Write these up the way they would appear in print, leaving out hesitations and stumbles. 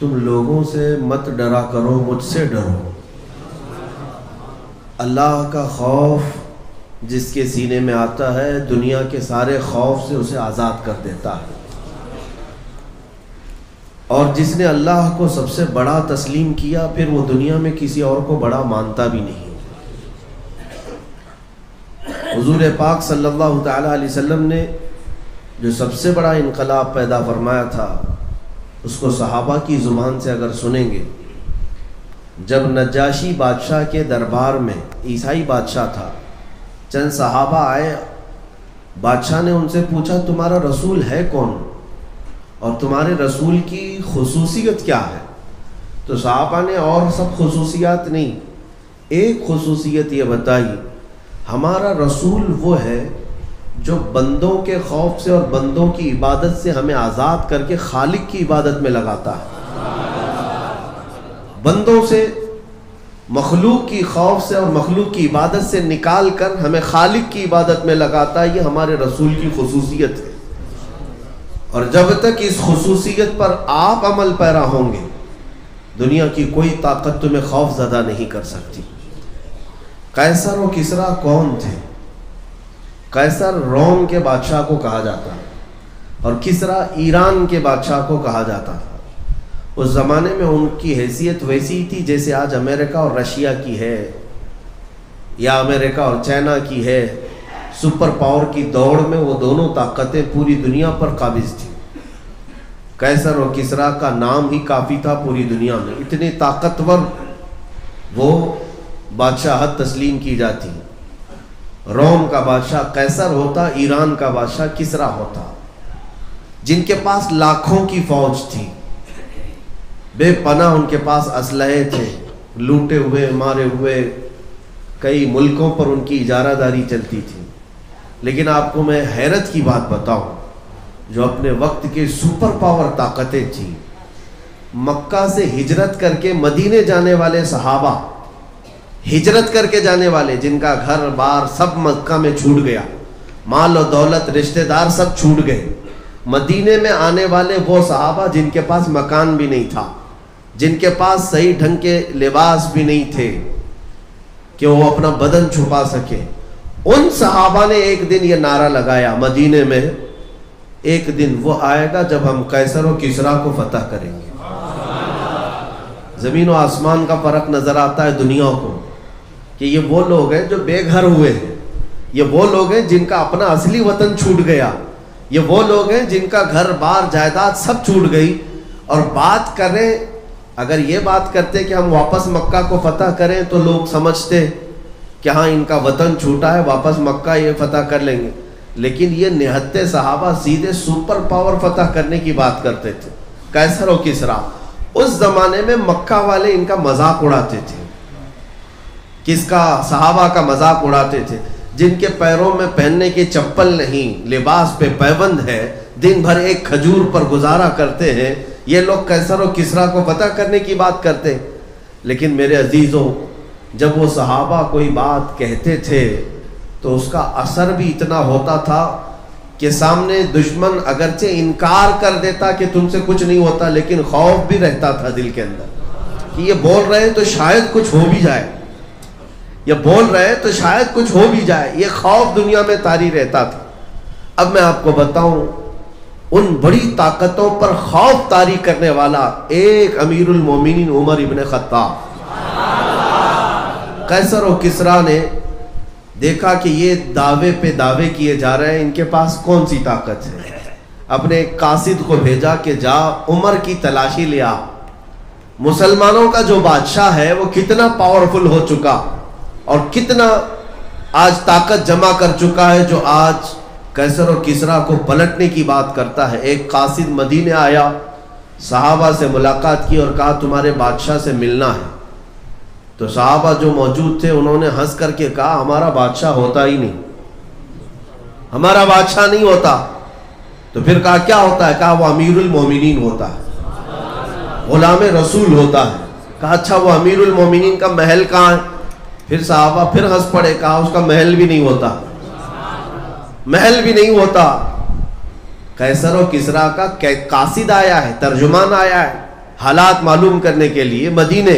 تم لوگوں سے مت ڈرا کرو، مجھ سے ڈرو۔ اللہ کا خوف جس کے سینے میں آتا ہے دنیا کے سارے خوف سے اسے آزاد کر دیتا ہے، اور جس نے اللہ کو سب سے بڑا تسلیم کیا پھر وہ دنیا میں کسی اور کو بڑا مانتا بھی نہیں۔ حضور پاک صلی اللہ تعالی علیہ وسلم نے جو سب سے بڑا انقلاب پیدا فرمایا تھا اس کو صحابہ کی زبان سے اگر سنیں گے، جب نجاشی بادشاہ کے دربار میں، عیسائی بادشاہ تھا، چند صحابہ آئے، بادشاہ نے ان سے پوچھا تمہارا رسول ہے کون اور تمہارے رسول کی خصوصیت کیا ہے؟ تو صحابہ نے اور سب خصوصیات نہیں، ایک خصوصیت یہ بتائی، ہمارا رسول وہ ہے جو بندوں کے خوف سے اور بندوں کی عبادت سے ہمیں آزاد کر کے خالق کی عبادت میں لگاتا ہے۔ بندوں سے، مخلوق کی خوف سے اور مخلوق کی عبادت سے نکال کر ہمیں خالق کی عبادت میں لگاتا ہے، یہ ہمارے رسول کی خصوصیت ہے۔ اور جب تک اس خصوصیت پر آپ عمل پیرا ہوں گے دنیا کی کوئی طاقت تمہیں خوف زدہ نہیں کر سکتی۔ قیصر و کسریٰ کون تھے؟ قیصر روم کے بادشاہ کو کہا جاتا ہے اور کسریٰ ایران کے بادشاہ کو کہا جاتا تھا۔ اس زمانے میں ان کی حیثیت ویسی تھی جیسے آج امریکہ اور رشیا کی ہے، یا امریکہ اور چائنا کی ہے۔ سپر پاور کی دوڑ میں وہ دونوں طاقتیں پوری دنیا پر قابض تھیں۔ قیصر و کسریٰ کا نام ہی کافی تھا پوری دنیا میں، اتنے طاقتور وہ بادشاہت تسلیم کی جاتی۔ روم کا بادشاہ قیصر ہوتا، ایران کا بادشاہ کسریٰ ہوتا، جن کے پاس لاکھوں کی فوج تھی، بے پناہ ان کے پاس اسلحے تھے، لوٹے ہوئے مارے ہوئے کئی ملکوں پر ان کی اجارہ داری چلتی تھی۔ لیکن آپ کو میں حیرت کی بات بتاؤں، جو اپنے وقت کے سپر پاور طاقتیں تھیں، مکہ سے ہجرت کر کے مدینے جانے والے صحابہ، ہجرت کر کے جانے والے جن کا گھر بار سب مکہ میں چھوٹ گیا، مال و دولت رشتہ دار سب چھوٹ گئے، مدینے میں آنے والے وہ صحابہ جن کے پاس مکان بھی نہیں تھا، جن کے پاس صحیح ڈھنگ کے لباس بھی نہیں تھے کہ وہ اپنا بدن چھپا سکے، ان صحابہ نے ایک دن یہ نعرہ لگایا مدینے میں، ایک دن وہ آئے گا جب ہم قیصر و کسریٰ کو فتح کریں گے۔ زمین و آسمان کا فرق نظر آتا ہے دنیا کو کہ یہ وہ لوگ ہیں جو بے گھر ہوئے ہیں، یہ وہ لوگ ہیں جن کا اپنا اصلی وطن چھوٹ گیا، یہ وہ لوگ ہیں جن کا گھر بار جائیداد سب چھوٹ گئی، اور بات کریں، اگر یہ بات کرتے کہ ہم واپس مکہ کو فتح کریں تو لوگ سمجھتے کہ ہاں ان کا وطن چھوٹا ہے، واپس مکہ یہ فتح کر لیں گے، لیکن یہ نہتے صحابہ سیدھے سپر پاور فتح کرنے کی بات کرتے تھے، قیصر و کسریٰ۔ اس زمانے میں مکہ والے ان کا مذاق اڑاتے تھے، کس کا؟ صحابہ کا مذاق اڑاتے تھے، جن کے پیروں میں پہننے کی چپل نہیں، لباس پہ پیبند ہے، دن بھر ایک کھجور پر گزارا کرتے ہیں، یہ لوگ قیصر و کسریٰ کو فتح کرنے کی بات کرتے۔ لیکن میرے عزیزوں، جب وہ صحابہ کوئی بات کہتے تھے تو اس کا اثر بھی اتنا ہوتا تھا کہ سامنے دشمن اگرچہ انکار کر دیتا کہ تم سے کچھ نہیں ہوتا، لیکن خوف بھی رہتا تھا دل کے اندر کہ یہ بول رہے ہیں تو شاید کچھ ہو بھی جائے، یہ بول رہے ہیں تو شاید کچھ ہو بھی جائے، یہ خوف دنیا میں طاری رہتا تھا۔ اب میں آپ کو بتاؤں، ان بڑی طاقتوں پر خوف طاری کرنے والا ایک امیر المومنین عمر ابن خطاب۔ قیصر و کسریٰ نے دیکھا کہ یہ دعوے پہ دعوے کیے جا رہے ہیں، ان کے پاس کون سی طاقت ہے، اپنے ایک قاصد کو بھیجا کہ جا عمر کی تلاشی لیا، مسلمانوں کا جو بادشاہ ہے وہ کتنا پاورفل ہو چکا اور کتنا آج طاقت جمع کر چکا ہے جو آج قیصر و کسریٰ کو پلٹنے کی بات کرتا ہے۔ ایک قاصد مدینے آیا، صحابہ سے ملاقات کی اور کہا تمہارے بادشاہ سے ملنا ہے۔ تو صحابہ جو موجود تھے انہوں نے ہنس کر کے کہا ہمارا بادشاہ ہوتا ہی نہیں، ہمارا بادشاہ نہیں ہوتا۔ تو پھر کہا کیا ہوتا ہے؟ کہا وہ امیر المومنین ہوتا ہے، غلام رسول ہوتا ہے۔ کہا اچھا وہ امیر المومنین کا محل کہاں ہے؟ پھر صحابہ پھر ہنس پڑے، کہا اس کا محل بھی نہیں ہوتا، محل بھی نہیں ہوتا۔ قیصر و کسریٰ کا قاصد آیا ہے، ترجمان آیا ہے، حالات معلوم کرنے کے لیے، مدینے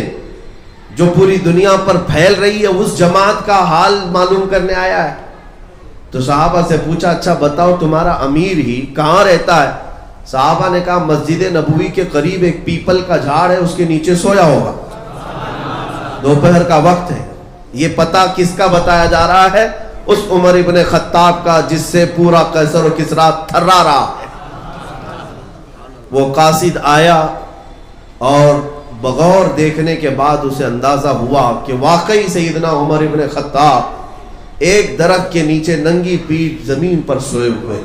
جو پوری دنیا پر پھیل رہی ہے اس جماعت کا حال معلوم کرنے آیا ہے۔ تو صحابہ سے پوچھا اچھا بتاؤ تمہارا امیر ہی کہاں رہتا ہے؟ صحابہ نے کہا مسجد نبوی کے قریب ایک پیپل کا جھاڑ ہے، اس کے نیچے سویا ہوگا، دوپہر کا وقت ہے۔ یہ پتہ کس کا بتایا جا رہا ہے؟ اس عمر ابن خطاب کا جس سے پورا قیصر و کسریٰ تھرا رہا ہے۔ وہ قاصد آیا اور بغور دیکھنے کے بعد اسے اندازہ ہوا کہ واقعی سیدنا عمر ابن خطاب ایک درخت کے نیچے ننگی پیٹھ زمین پر سوئے ہوئے،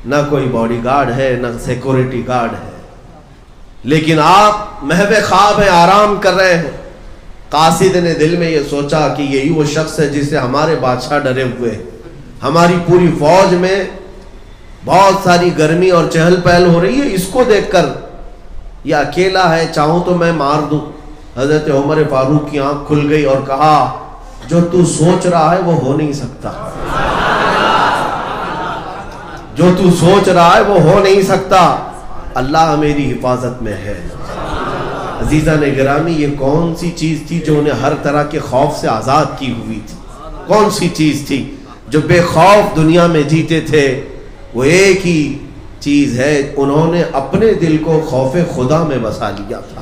نہ کوئی باڈی گارڈ ہے نہ سیکورٹی گارڈ ہے، لیکن آپ محو خواب ہیں، آرام کر رہے ہیں۔ قاصد نے دل میں یہ سوچا کہ یہی وہ شخص ہے جس سے ہمارے بادشاہ ڈرے ہوئے ہیں، ہماری پوری فوج میں بہت ساری گرمی اور چہل پہل ہو رہی ہے، اس کو دیکھ کر یہ اکیلا ہے، چاہوں تو میں مار دوں۔ حضرت عمر فاروق کی آنکھ کھل گئی اور کہا جو تو سوچ رہا ہے وہ ہو نہیں سکتا، جو تو سوچ رہا ہے وہ ہو نہیں سکتا، اللہ میری حفاظت میں ہے۔ عزیزان گرامی، یہ کون سی چیز تھی جو انہیں ہر طرح کے خوف سے آزاد کی ہوئی تھی؟ کون سی چیز تھی جو بے خوف دنیا میں جیتے تھے؟ وہ ایک ہی چیز ہے، انہوں نے اپنے دل کو خوف خدا میں بسا لیا تھا،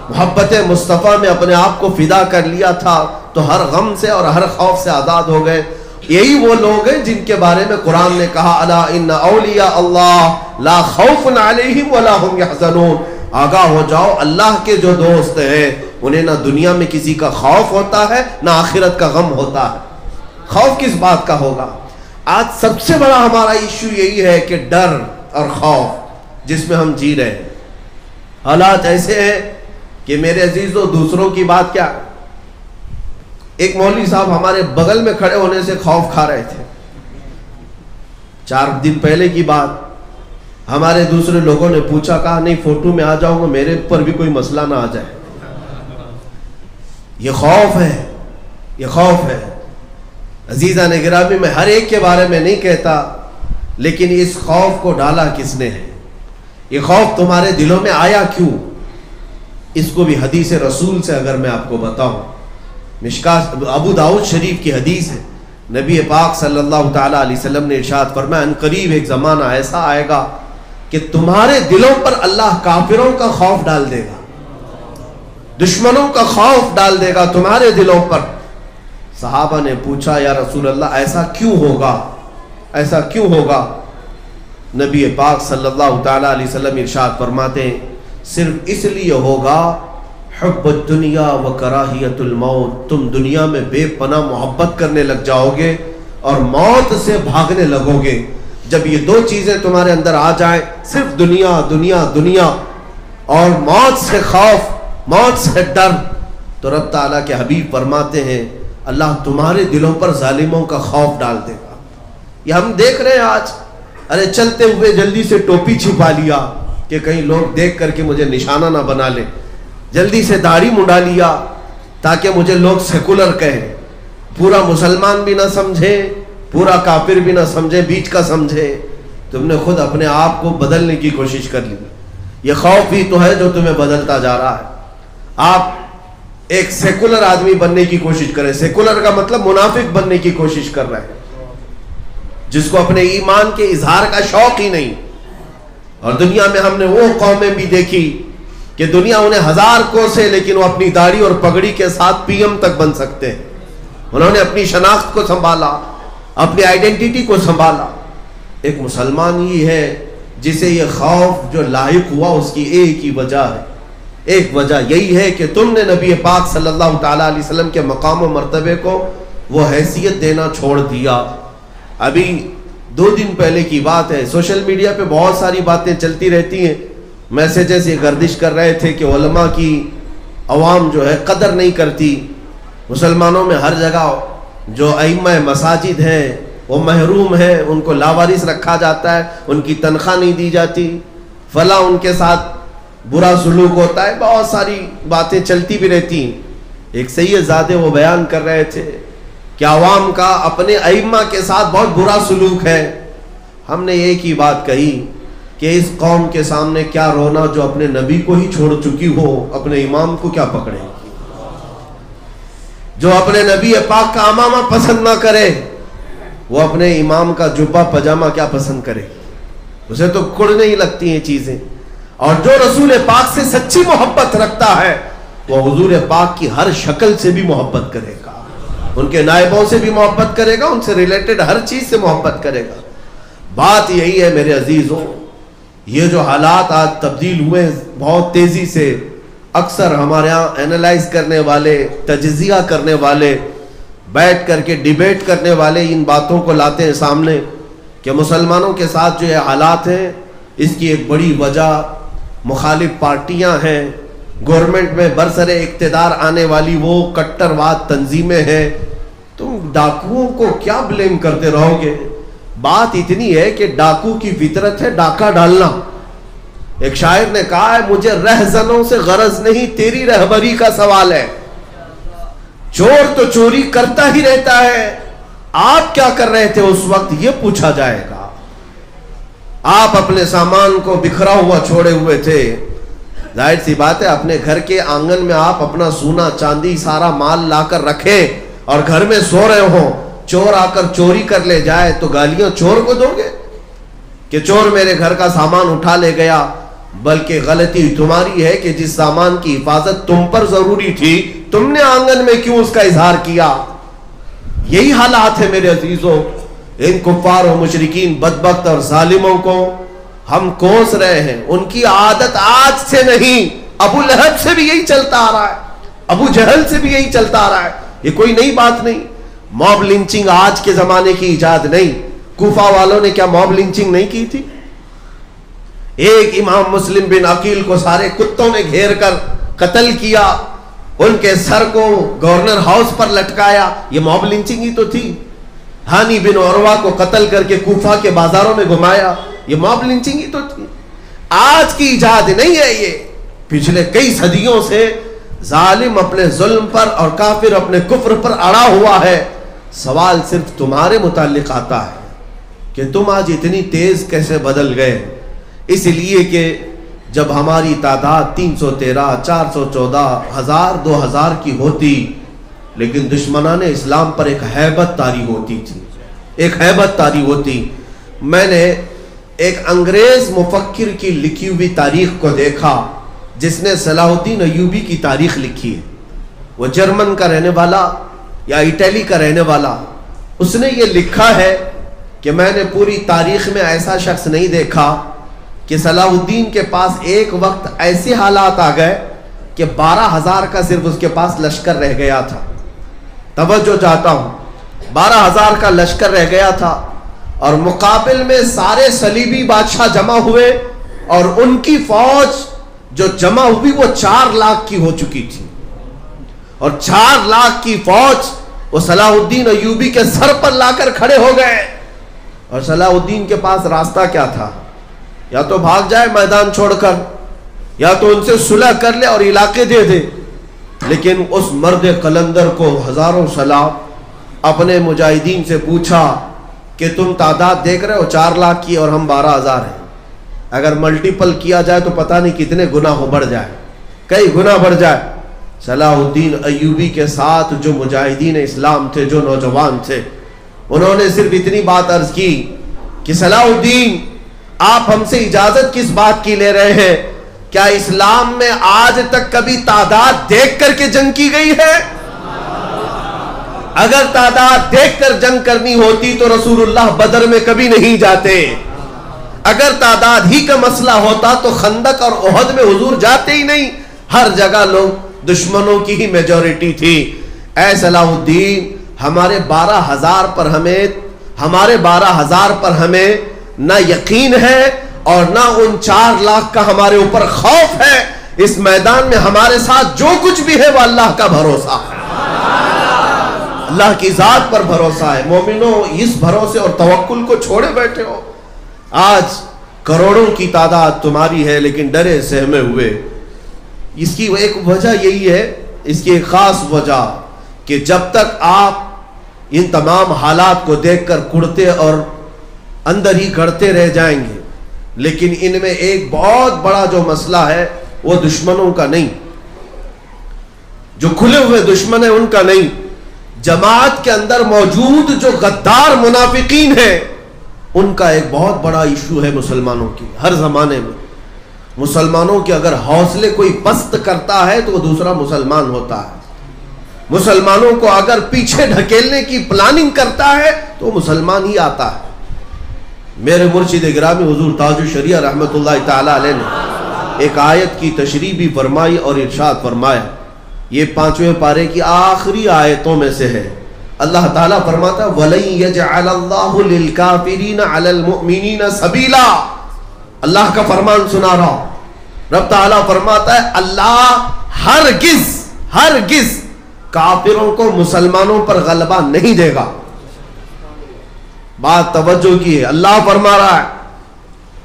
محبت مصطفیٰ میں اپنے آپ کو فدا کر لیا تھا، تو ہر غم سے اور ہر خوف سے آزاد ہو گئے۔ یہی وہ لوگ ہیں جن کے بارے میں قرآن نے کہا الا ان اولیاء اللہ لا خوف علیہم ولا هم يحزنون، آگاہ ہو جاؤ اللہ کے جو دوست ہیں انہیں نہ دنیا میں کسی کا خوف ہوتا ہے نہ آخرت کا غم ہوتا ہے۔ خوف کس بات کا ہوگا؟ آج سب سے بڑا ہمارا ایشو یہی ہے کہ ڈر اور خوف جس میں ہم جی رہے ہیں، حالات ایسے ہیں کہ میرے عزیزو دوسروں کی بات کیا، ایک مولوی صاحب ہمارے بغل میں کھڑے ہونے سے خوف کھا رہے تھے۔ 4 دن پہلے کی بات، ہمارے دوسرے لوگوں نے پوچھا، کہا نہیں فوٹو میں آ جاؤں گا، میرے پر بھی کوئی مسئلہ نہ آ جائے۔ یہ خوف ہے، یہ خوف ہے۔ عزیزان گرامی، میں ہر ایک کے بارے میں نہیں کہتا، لیکن اس خوف کو ڈالا کس نے ہے؟ یہ خوف تمہارے دلوں میں آیا کیوں؟ اس کو بھی حدیث رسول سے اگر میں آپ کو بتاؤں، مشکات ابو داؤد شریف کی حدیث ہے، نبی پاک صلی اللہ تعالیٰ علیہ وسلم نے ارشاد فرمایا ان قریب ایک زمانہ ایسا آئے گا کہ تمہارے دلوں پر اللہ کافروں کا خوف ڈال دے گا، دشمنوں کا خوف ڈال دے گا تمہارے دلوں پر۔ صحابہ نے پوچھا یا رسول اللہ ایسا کیوں ہوگا، ایسا کیوں ہوگا؟ نبی پاک صلی اللہ تعالیٰ علیہ وسلم ارشاد فرماتے ہیں صرف اس لیے ہوگا حب الدنیا و کراہیت الموت، تم دنیا میں بے پناہ محبت کرنے لگ جاؤ گے اور موت سے بھاگنے لگو گے۔ جب یہ 2 چیزیں تمہارے اندر آ جائیں، صرف دنیا دنیا دنیا اور موت سے خوف، موت سے ڈر، تو رب تعالیٰ کے حبیب فرماتے ہیں اللہ تمہارے دلوں پر ظالموں کا خوف ڈال دے گا۔ یہ ہم دیکھ رہے ہیں آج، ارے چلتے ہوئے جلدی سے ٹوپی چھپا لیا کہ کہیں لوگ دیکھ کر کے مجھے نشانہ نہ بنا لیں، جلدی سے داڑھی منڈا لیا تاکہ مجھے لوگ سیکولر کہیں، پورا مسلمان بھی نہ سمجھے پورا کافر بھی نہ سمجھے، بیچ کا سمجھے۔ تم نے خود اپنے آپ کو بدلنے کی کوشش کر لی۔ یہ خوف ہی تو ہے جو تمہیں بدلتا جا رہا ہے۔ آپ ایک سیکولر آدمی بننے کی کوشش کریں، سیکولر کا مطلب منافق بننے کی کوشش کر رہے ہیں، جس کو اپنے ایمان کے اظہار کا شوق ہی نہیں۔ اور دنیا میں ہم نے وہ قومیں بھی دیکھی کہ دنیا انہیں 1000 کوسے لیکن وہ اپنی داڑھی اور پگڑی کے ساتھ پی ایم تک بن سکتے ہیں۔ انہوں نے اپنی شناخت کو سنبھالا، اپنی آئیڈینٹیٹی کو سنبھالا۔ ایک مسلمان ہی ہے جسے یہ خوف جو لاحق ہوا اس کی ایک ہی وجہ ہے، ایک وجہ یہی ہے کہ تم نے نبی پاک صلی اللہ تعالیٰ علیہ وسلم کے مقام و مرتبے کو وہ حیثیت دینا چھوڑ دیا۔ ابھی 2 دن پہلے کی بات ہے، سوشل میڈیا پہ بہت ساری باتیں چلتی رہتی ہیں، میسیجز یہ گردش کر رہے تھے کہ علماء کی عوام جو ہے قدر نہیں کرتی، مسلمانوں میں ہر جگہ جو ائمہ مساجد ہیں وہ محروم ہیں، ان کو لاوارث رکھا جاتا ہے، ان کی تنخواہ نہیں دی جاتی، فلاں ان کے ساتھ برا سلوک ہوتا ہے، بہت ساری باتیں چلتی بھی رہتی ہیں۔ ایک سید زادے وہ بیان کر رہے تھے کہ عوام کا اپنے ائمہ کے ساتھ بہت برا سلوک ہے۔ ہم نے ایک ہی بات کہی کہ اس قوم کے سامنے کیا رونا جو اپنے نبی کو ہی چھوڑ چکی ہو، اپنے امام کو کیا پکڑے، جو اپنے نبی پاک کا امامہ پسند نہ کرے وہ اپنے امام کا جبہ پجامہ کیا پسند کرے، اسے تو کڑنے ہی لگتی ہیں چیزیں۔ اور جو رسول پاک سے سچی محبت رکھتا ہے وہ حضور پاک کی ہر شکل سے بھی محبت کرے گا، ان کے نائبوں سے بھی محبت کرے گا، ان سے ریلیٹڈ ہر چیز سے محبت کرے گا۔ بات یہی ہے میرے عزیزوں، یہ جو حالات آج تبدیل ہوئے بہت تیزی سے، اکثر ہمارے ہاں اینالائز کرنے والے، تجزیہ کرنے والے، بیٹھ کر کے ڈیبیٹ کرنے والے ان باتوں کو لاتے ہیں سامنے کہ مسلمانوں کے ساتھ جو یہ حالات ہیں اس کی ایک بڑی وجہ مخالف پارٹیاں ہیں، گورنمنٹ میں برسر اقتدار آنے والی وہ کٹرواد تنظیمیں ہیں۔ تم ڈاکوؤں کو کیا بلیم کرتے رہو گے؟ بات اتنی ہے کہ ڈاکو کی فطرت ہے ڈاکہ ڈالنا۔ ایک شاعر نے کہا ہے مجھے رہزنوں سے غرض نہیں، تیری رہبری کا سوال ہے۔ چور تو چوری کرتا ہی رہتا ہے، آپ کیا کر رہے تھے اس وقت یہ پوچھا جائے گا۔ آپ اپنے سامان کو بکھرا ہوا چھوڑے ہوئے تھے، ظاہر سی بات ہے اپنے گھر کے آنگن میں آپ اپنا سونا چاندی سارا مال لا کر رکھیں اور گھر میں سو رہے ہوں، چور آ کر چوری کر لے جائے تو گالیاں چور کو دو گے کہ چور میرے گھر کا سامان اٹھا لے گیا؟ بلکہ غلطی تمہاری ہے کہ جس سامان کی حفاظت تم پر ضروری تھی تم نے آنگن میں کیوں اس کا اظہار کیا؟ یہی حالات ہے میرے عزیزوں۔ ان کفار و مشرکین بدبخت اور ظالموں کو ہم کوس رہے ہیں، ان کی عادت آج سے نہیں، ابو لہب سے بھی یہی چلتا آ رہا ہے، ابو جہل سے بھی یہی چلتا آ رہا ہے، یہ کوئی نئی بات نہیں۔ موب لنچنگ آج کے زمانے کی ایجاد نہیں، کوفہ والوں نے کیا موب لنچنگ نہیں کی تھی؟ ایک امام مسلم بن عقیل کو سارے کتوں نے گھیر کر قتل کیا، ان کے سر کو گورنر ہاؤس پر لٹکایا، یہ موب لنچنگ ہی تو تھی۔ ہانی بن عروہ کو قتل کر کے کوفہ کے بازاروں میں گھمایا، یہ موب لنچنگ ہی تو تھی۔ آج کی ایجاد نہیں ہے، یہ پچھلے کئی صدیوں سے ظالم اپنے ظلم پر اور کافر اپنے کفر پر اڑا ہوا ہے۔ سوال صرف تمہارے متعلق آتا ہے کہ تم آج اتنی تیز کیسے بدل گئے؟ اس لیے کہ جب ہماری تعداد 313 414 1000 2000 کی ہوتی لیکن دشمنان اسلام پر ایک ہیبت طاری ہوتی تھی، ایک ہیبت طاری ہوتی۔ میں نے ایک انگریز مفکر کی لکھی ہوئی تاریخ کو دیکھا جس نے صلاح الدین ایوبی کی تاریخ لکھی ہے، وہ جرمن کا رہنے والا یا اٹلی کا رہنے والا۔ اس نے یہ لکھا ہے کہ میں نے پوری تاریخ میں ایسا شخص نہیں دیکھا کہ صلاح الدین کے پاس ایک وقت ایسے حالات آ گئے کہ 12,000 کا صرف اس کے پاس لشکر رہ گیا تھا۔ توجہ چاہتا ہوں، 12,000 کا لشکر رہ گیا تھا اور مقابل میں سارے صلیبی بادشاہ جمع ہوئے اور ان کی فوج جو جمع ہوئی وہ 4 لاکھ کی ہو چکی تھی، اور 4 لاکھ کی فوج وہ صلاح الدین ایوبی کے سر پر لا کر کھڑے ہو گئے۔ اور صلاح الدین کے پاس راستہ کیا تھا؟ یا تو بھاگ جائے میدان چھوڑ کر، یا تو ان سے صلح کر لے اور علاقے دے دے۔ لیکن اس مرد قلندر کو ہزاروں سلام اپنے مجاہدین سے پوچھا کہ تم تعداد دیکھ رہے ہو 4 لاکھ کی اور ہم 12,000 ہیں، اگر ملٹیپل کیا جائے تو پتہ نہیں کتنے گنا ہو بڑھ جائے، کئی گنا بڑھ جائے۔ صلاح الدین ایوبی کے ساتھ جو مجاہدین اسلام تھے، جو نوجوان تھے، انہوں نے صرف اتنی بات عرض کی کہ صلاح الدین آپ ہم سے اجازت کس بات کی لے رہے ہیں؟ کیا اسلام میں آج تک کبھی تعداد دیکھ کر کے جنگ کی گئی ہے؟ اگر تعداد دیکھ کر جنگ کرنی ہوتی تو رسول اللہ بدر میں کبھی نہیں جاتے۔ اگر تعداد ہی کا مسئلہ ہوتا تو خندق اور احد میں حضور جاتے ہی نہیں، ہر جگہ لوگ دشمنوں کی ہی میجورٹی تھی۔ اے صلاح الدین، ہمارے 12,000 پر ہمیں نہ یقین ہے اور نہ ان 4 لاکھ کا ہمارے اوپر خوف ہے۔ اس میدان میں ہمارے ساتھ جو کچھ بھی ہے وہ اللہ کا بھروسہ ہے، اللہ کی ذات پر بھروسہ ہے۔ مومنوں، اس بھروسے اور توکل کو چھوڑے بیٹھے ہو۔ آج کروڑوں کی تعداد تمہاری ہے لیکن ڈرے سہمے ہوئے۔ اس کی ایک وجہ یہی ہے، اس کی ایک خاص وجہ کہ جب تک آپ ان تمام حالات کو دیکھ کر کڑتے اور اندر ہی گڑتے رہ جائیں گے، لیکن ان میں ایک بہت بڑا جو مسئلہ ہے وہ دشمنوں کا نہیں، جو کھلے ہوئے دشمن ہیں ان کا نہیں، جماعت کے اندر موجود جو غدار منافقین ہیں ان کا ایک بہت بڑا ایشو ہے مسلمانوں کی۔ ہر زمانے میں مسلمانوں کے اگر حوصلے کوئی پست کرتا ہے تو وہ دوسرا مسلمان ہوتا ہے، مسلمانوں کو اگر پیچھے ڈھکیلنے کی پلاننگ کرتا ہے تو مسلمان ہی آتا ہے۔ میرے مرشد گرامی حضور تاج الشریعہ رحمۃ اللہ تعالی علیہ نے ایک آیت کی تشریح بھی فرمائی اور ارشاد فرمایا، یہ 5ویں پارے کی آخری آیتوں میں سے ہے۔ اللہ تعالیٰ فرماتا ہے وَلَن يَجْعَلَ اللَّهُ لِلْكَافِرِينَ عَلَى الْمُؤْمِنِينَ سَبِيلًا۔ اللہ کا فرمان سنا رہا ہوں، رب تعالیٰ فرماتا ہے اللہ ہرگز کافروں کو مسلمانوں پر غلبہ نہیں دے گا۔ بات توجہ کی ہے، اللہ فرما رہا ہے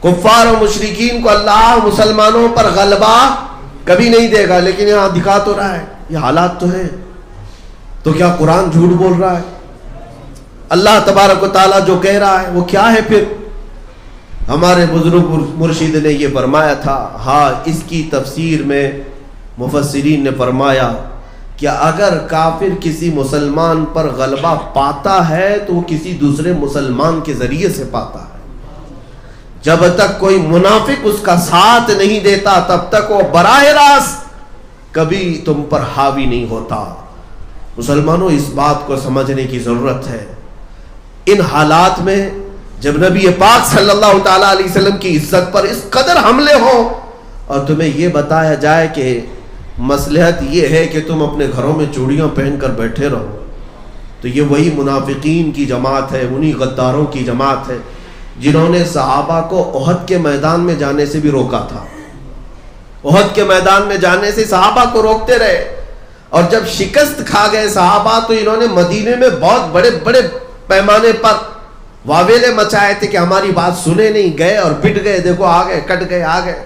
کفار و مشرکین کو اللہ مسلمانوں پر غلبہ کبھی نہیں دے گا، لیکن یہاں دکھا تو رہا ہے یہ حالات تو ہیں، تو کیا قرآن جھوٹ بول رہا ہے؟ اللہ تبارک و تعالیٰ جو کہہ رہا ہے وہ کیا ہے پھر؟ ہمارے بزرگ مرشد نے یہ فرمایا تھا، ہاں اس کی تفسیر میں مفسرین نے فرمایا کہ اگر کافر کسی مسلمان پر غلبہ پاتا ہے تو وہ کسی دوسرے مسلمان کے ذریعے سے پاتا ہے، جب تک کوئی منافق اس کا ساتھ نہیں دیتا تب تک وہ براہ راست کبھی تم پر حاوی نہیں ہوتا۔ مسلمانوں اس بات کو سمجھنے کی ضرورت ہے۔ ان حالات میں جب نبی پاک صلی اللہ تعالیٰ علیہ وسلم کی عزت پر اس قدر حملے ہوں اور تمہیں یہ بتایا جائے کہ مصلحت یہ ہے کہ تم اپنے گھروں میں چوڑیاں پہن کر بیٹھے رہو، تو یہ وہی منافقین کی جماعت ہے، انہی غداروں کی جماعت ہے جنہوں نے صحابہ کو احد کے میدان میں جانے سے بھی روکا تھا۔ احد کے میدان میں جانے سے صحابہ کو روکتے رہے، اور جب شکست کھا گئے صحابہ تو انہوں نے مدینے میں بہت بڑے بڑے پیمانے پر واویلے مچائے تھے کہ ہماری بات سنے نہیں، گئے اور پٹ گئے، دیکھو آ گئے، کٹ گئے، آ گئے۔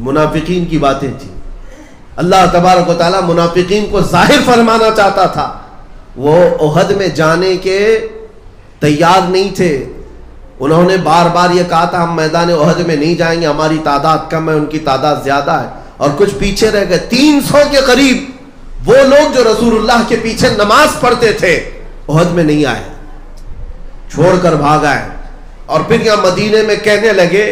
منافقین کی باتیں تھیں۔ اللہ تبارک و تعالیٰ منافقین کو ظاہر فرمانا چاہتا تھا، وہ احد میں جانے کے تیار نہیں تھے۔ انہوں نے بار بار یہ کہا تھا ہم میدان احد میں نہیں جائیں گے، ہماری تعداد کم ہے، ان کی تعداد زیادہ ہے، اور کچھ پیچھے رہ گئے۔ 300 کے قریب وہ لوگ جو رسول اللہ کے پیچھے نماز پڑھتے تھے احد میں نہیں آئے، چھوڑ کر بھاگ آئے، اور پھر یہاں مدینے میں کہنے لگے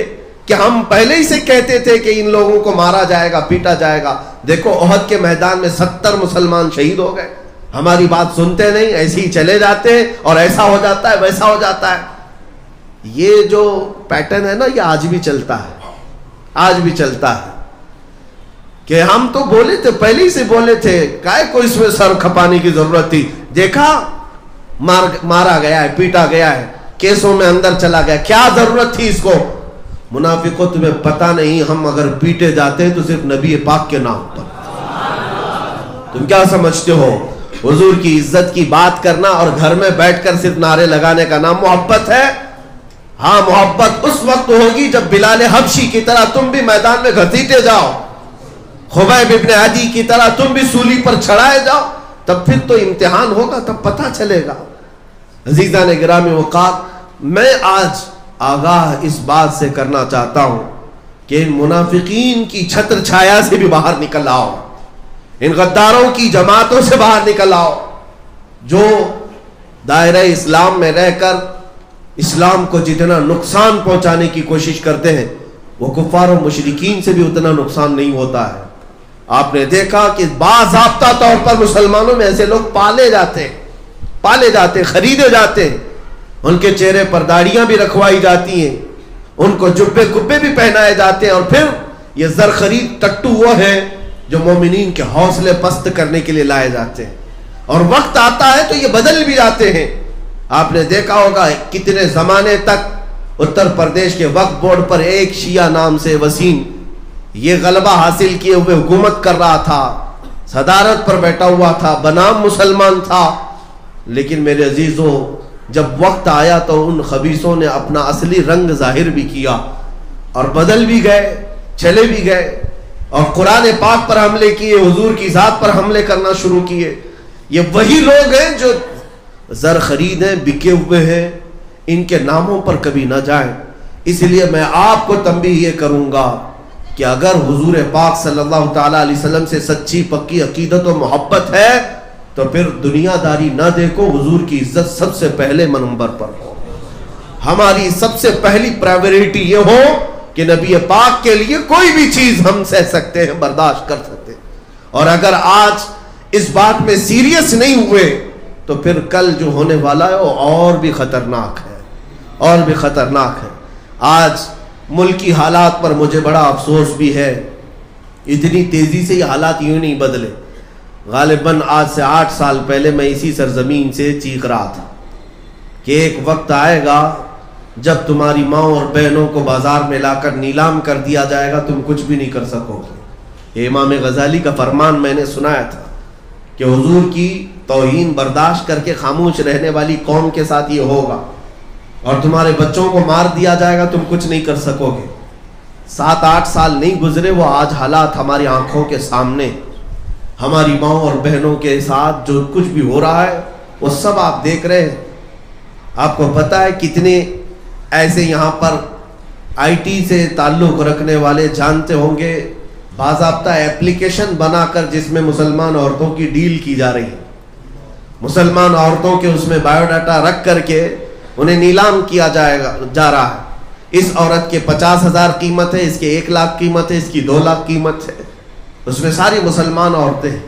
کہ ہم پہلے ہی سے کہتے تھے کہ ان لوگوں کو مارا جائے گا، پیٹا جائے گا، دیکھو احد کے میدان میں 70 مسلمان شہید ہو گئے، ہماری بات سنتے نہیں، ایسے ہی چلے جاتے ہیں اور ایسا ہو جاتا ہے ویسا ہو جاتا ہے۔ یہ جو پیٹرن ہے نا یہ آج بھی چلتا ہے، آج بھی چلتا ہے کہ ہم تو بولے تھے، پہلے ہی سے بولے تھے، کائے کو اس میں سر کھپانے کی ضرورت تھی، دیکھا مارا گیا ہے، پیٹا گیا ہے، کیسوں میں اندر چلا گیا، کیا ضرورت تھی اس کو؟ منافقوں تمہیں پتہ نہیں ہم اگر پیٹے جاتے ہیں تو صرف نبی پاک کے نام پر۔ تم کیا سمجھتے ہو حضور کی عزت کی بات کرنا اور گھر میں بیٹھ کر صرف نعرے لگانے کا نام محبت ہے؟ ہاں محبت اس وقت ہوگی جب بلال حبشی کی طرح تم بھی میدان میں گھسیٹے جاؤ، خبیب ابن عدی کی طرح تم بھی سولی پر چڑھائے جاؤ، تب پھر تو امتحان ہوگا، تب پتہ چلے گا۔ عزیزان گرامی وقار، میں آج آگاہ اس بات سے کرنا چاہتا ہوں کہ ان منافقین کی چھتر چھایا سے بھی باہر نکل آؤ، ان غداروں کی جماعتوں سے باہر نکل آؤ جو دائرہ اسلام میں رہ کر اسلام کو جتنا نقصان پہنچانے کی کوشش کرتے ہیں وہ کفار و مشرکین سے بھی اتنا نقصان نہیں ہوتا ہے۔ آپ نے دیکھا کہ باضابطہ طور پر مسلمانوں میں ایسے لوگ پالے جاتے خریدے جاتے ہیں، ان کے چہرے پر داڑیاں بھی رکھوائی جاتی ہیں، ان کو جبے کبے بھی پہنائے جاتے ہیں، اور پھر یہ زر خرید ٹٹو وہ ہے جو مومنین کے حوصلے پست کرنے کے لیے لائے جاتے ہیں، اور وقت آتا ہے تو یہ بدل بھی جاتے ہیں۔ آپ نے دیکھا ہوگا کتنے زمانے تک اتر پردیش کے وقف بورڈ پر ایک شیعہ نام سے وسیم یہ غلبہ حاصل کیے ہوئے حکومت کر رہا تھا، صدارت پر بیٹھا ہوا تھا، بنام مسلمان تھا، لیکن میرے عزیزوں جب وقت آیا تو ان خبیثوں نے اپنا اصلی رنگ ظاہر بھی کیا اور بدل بھی گئے، چلے بھی گئے، اور قرآن پاک پر حملے کیے، حضور کی ذات پر حملے کرنا شروع کیے۔ یہ وہی لوگ ہیں جو زر خرید ہیں، بکے ہوئے ہیں، ان کے ناموں پر کبھی نہ جائیں۔ اس لیے میں آپ کو تنبیہ یہ کروں گا کہ اگر حضور پاک صلی اللہ تعالی علیہ وسلم سے سچی پکی عقیدت و محبت ہے تو پھر دنیا داری نہ دیکھو، حضور کی عزت سب سے پہلے منبر پر ہو. ہماری سب سے پہلی پرائیورٹی یہ ہو کہ نبی پاک کے لیے کوئی بھی چیز ہم سہ سکتے ہیں، برداشت کر سکتے ہیں. اور اگر آج اس بات میں سیریس نہیں ہوئے تو پھر کل جو ہونے والا ہے وہ اور بھی خطرناک ہے، اور بھی خطرناک ہے. آج ملکی حالات پر مجھے بڑا افسوس بھی ہے، اتنی تیزی سے یہ حالات یوں نہیں بدلے. غالباً آج سے 8 سال پہلے میں اسی سرزمین سے چیخ رہا تھا کہ ایک وقت آئے گا جب تمہاری ماں اور بہنوں کو بازار میں لا کر نیلام کر دیا جائے گا، تم کچھ بھی نہیں کر سکو گے. امام غزالی کا فرمان میں نے سنایا تھا کہ حضور کی توہین برداشت کر کے خاموش رہنے والی قوم کے ساتھ یہ ہوگا، اور تمہارے بچوں کو مار دیا جائے گا، تم کچھ نہیں کر سکو گے. 7-8 سال نہیں گزرے، وہ آج حالات ہماری آنکھوں کے سامنے، ہماری ماں اور بہنوں کے ساتھ جو کچھ بھی ہو رہا ہے وہ سب آپ دیکھ رہے ہیں. آپ کو پتا ہے کتنے ایسے یہاں پر آئی ٹی سے تعلق رکھنے والے جانتے ہوں گے باضابطہ ایپلیکیشن بنا کر جس میں مسلمان عورتوں کی ڈیل کی جا رہی ہے، مسلمان عورتوں کے اس میں بایو ڈاٹا رکھ کر کے انہیں نیلام کیا جا رہا ہے. اس عورت کے 50,000 قیمت ہے، اس کے 1 لاکھ قیمت ہے، اس کی 2 لاکھ قیمت ہے، اس میں ساری مسلمان عورتیں ہیں.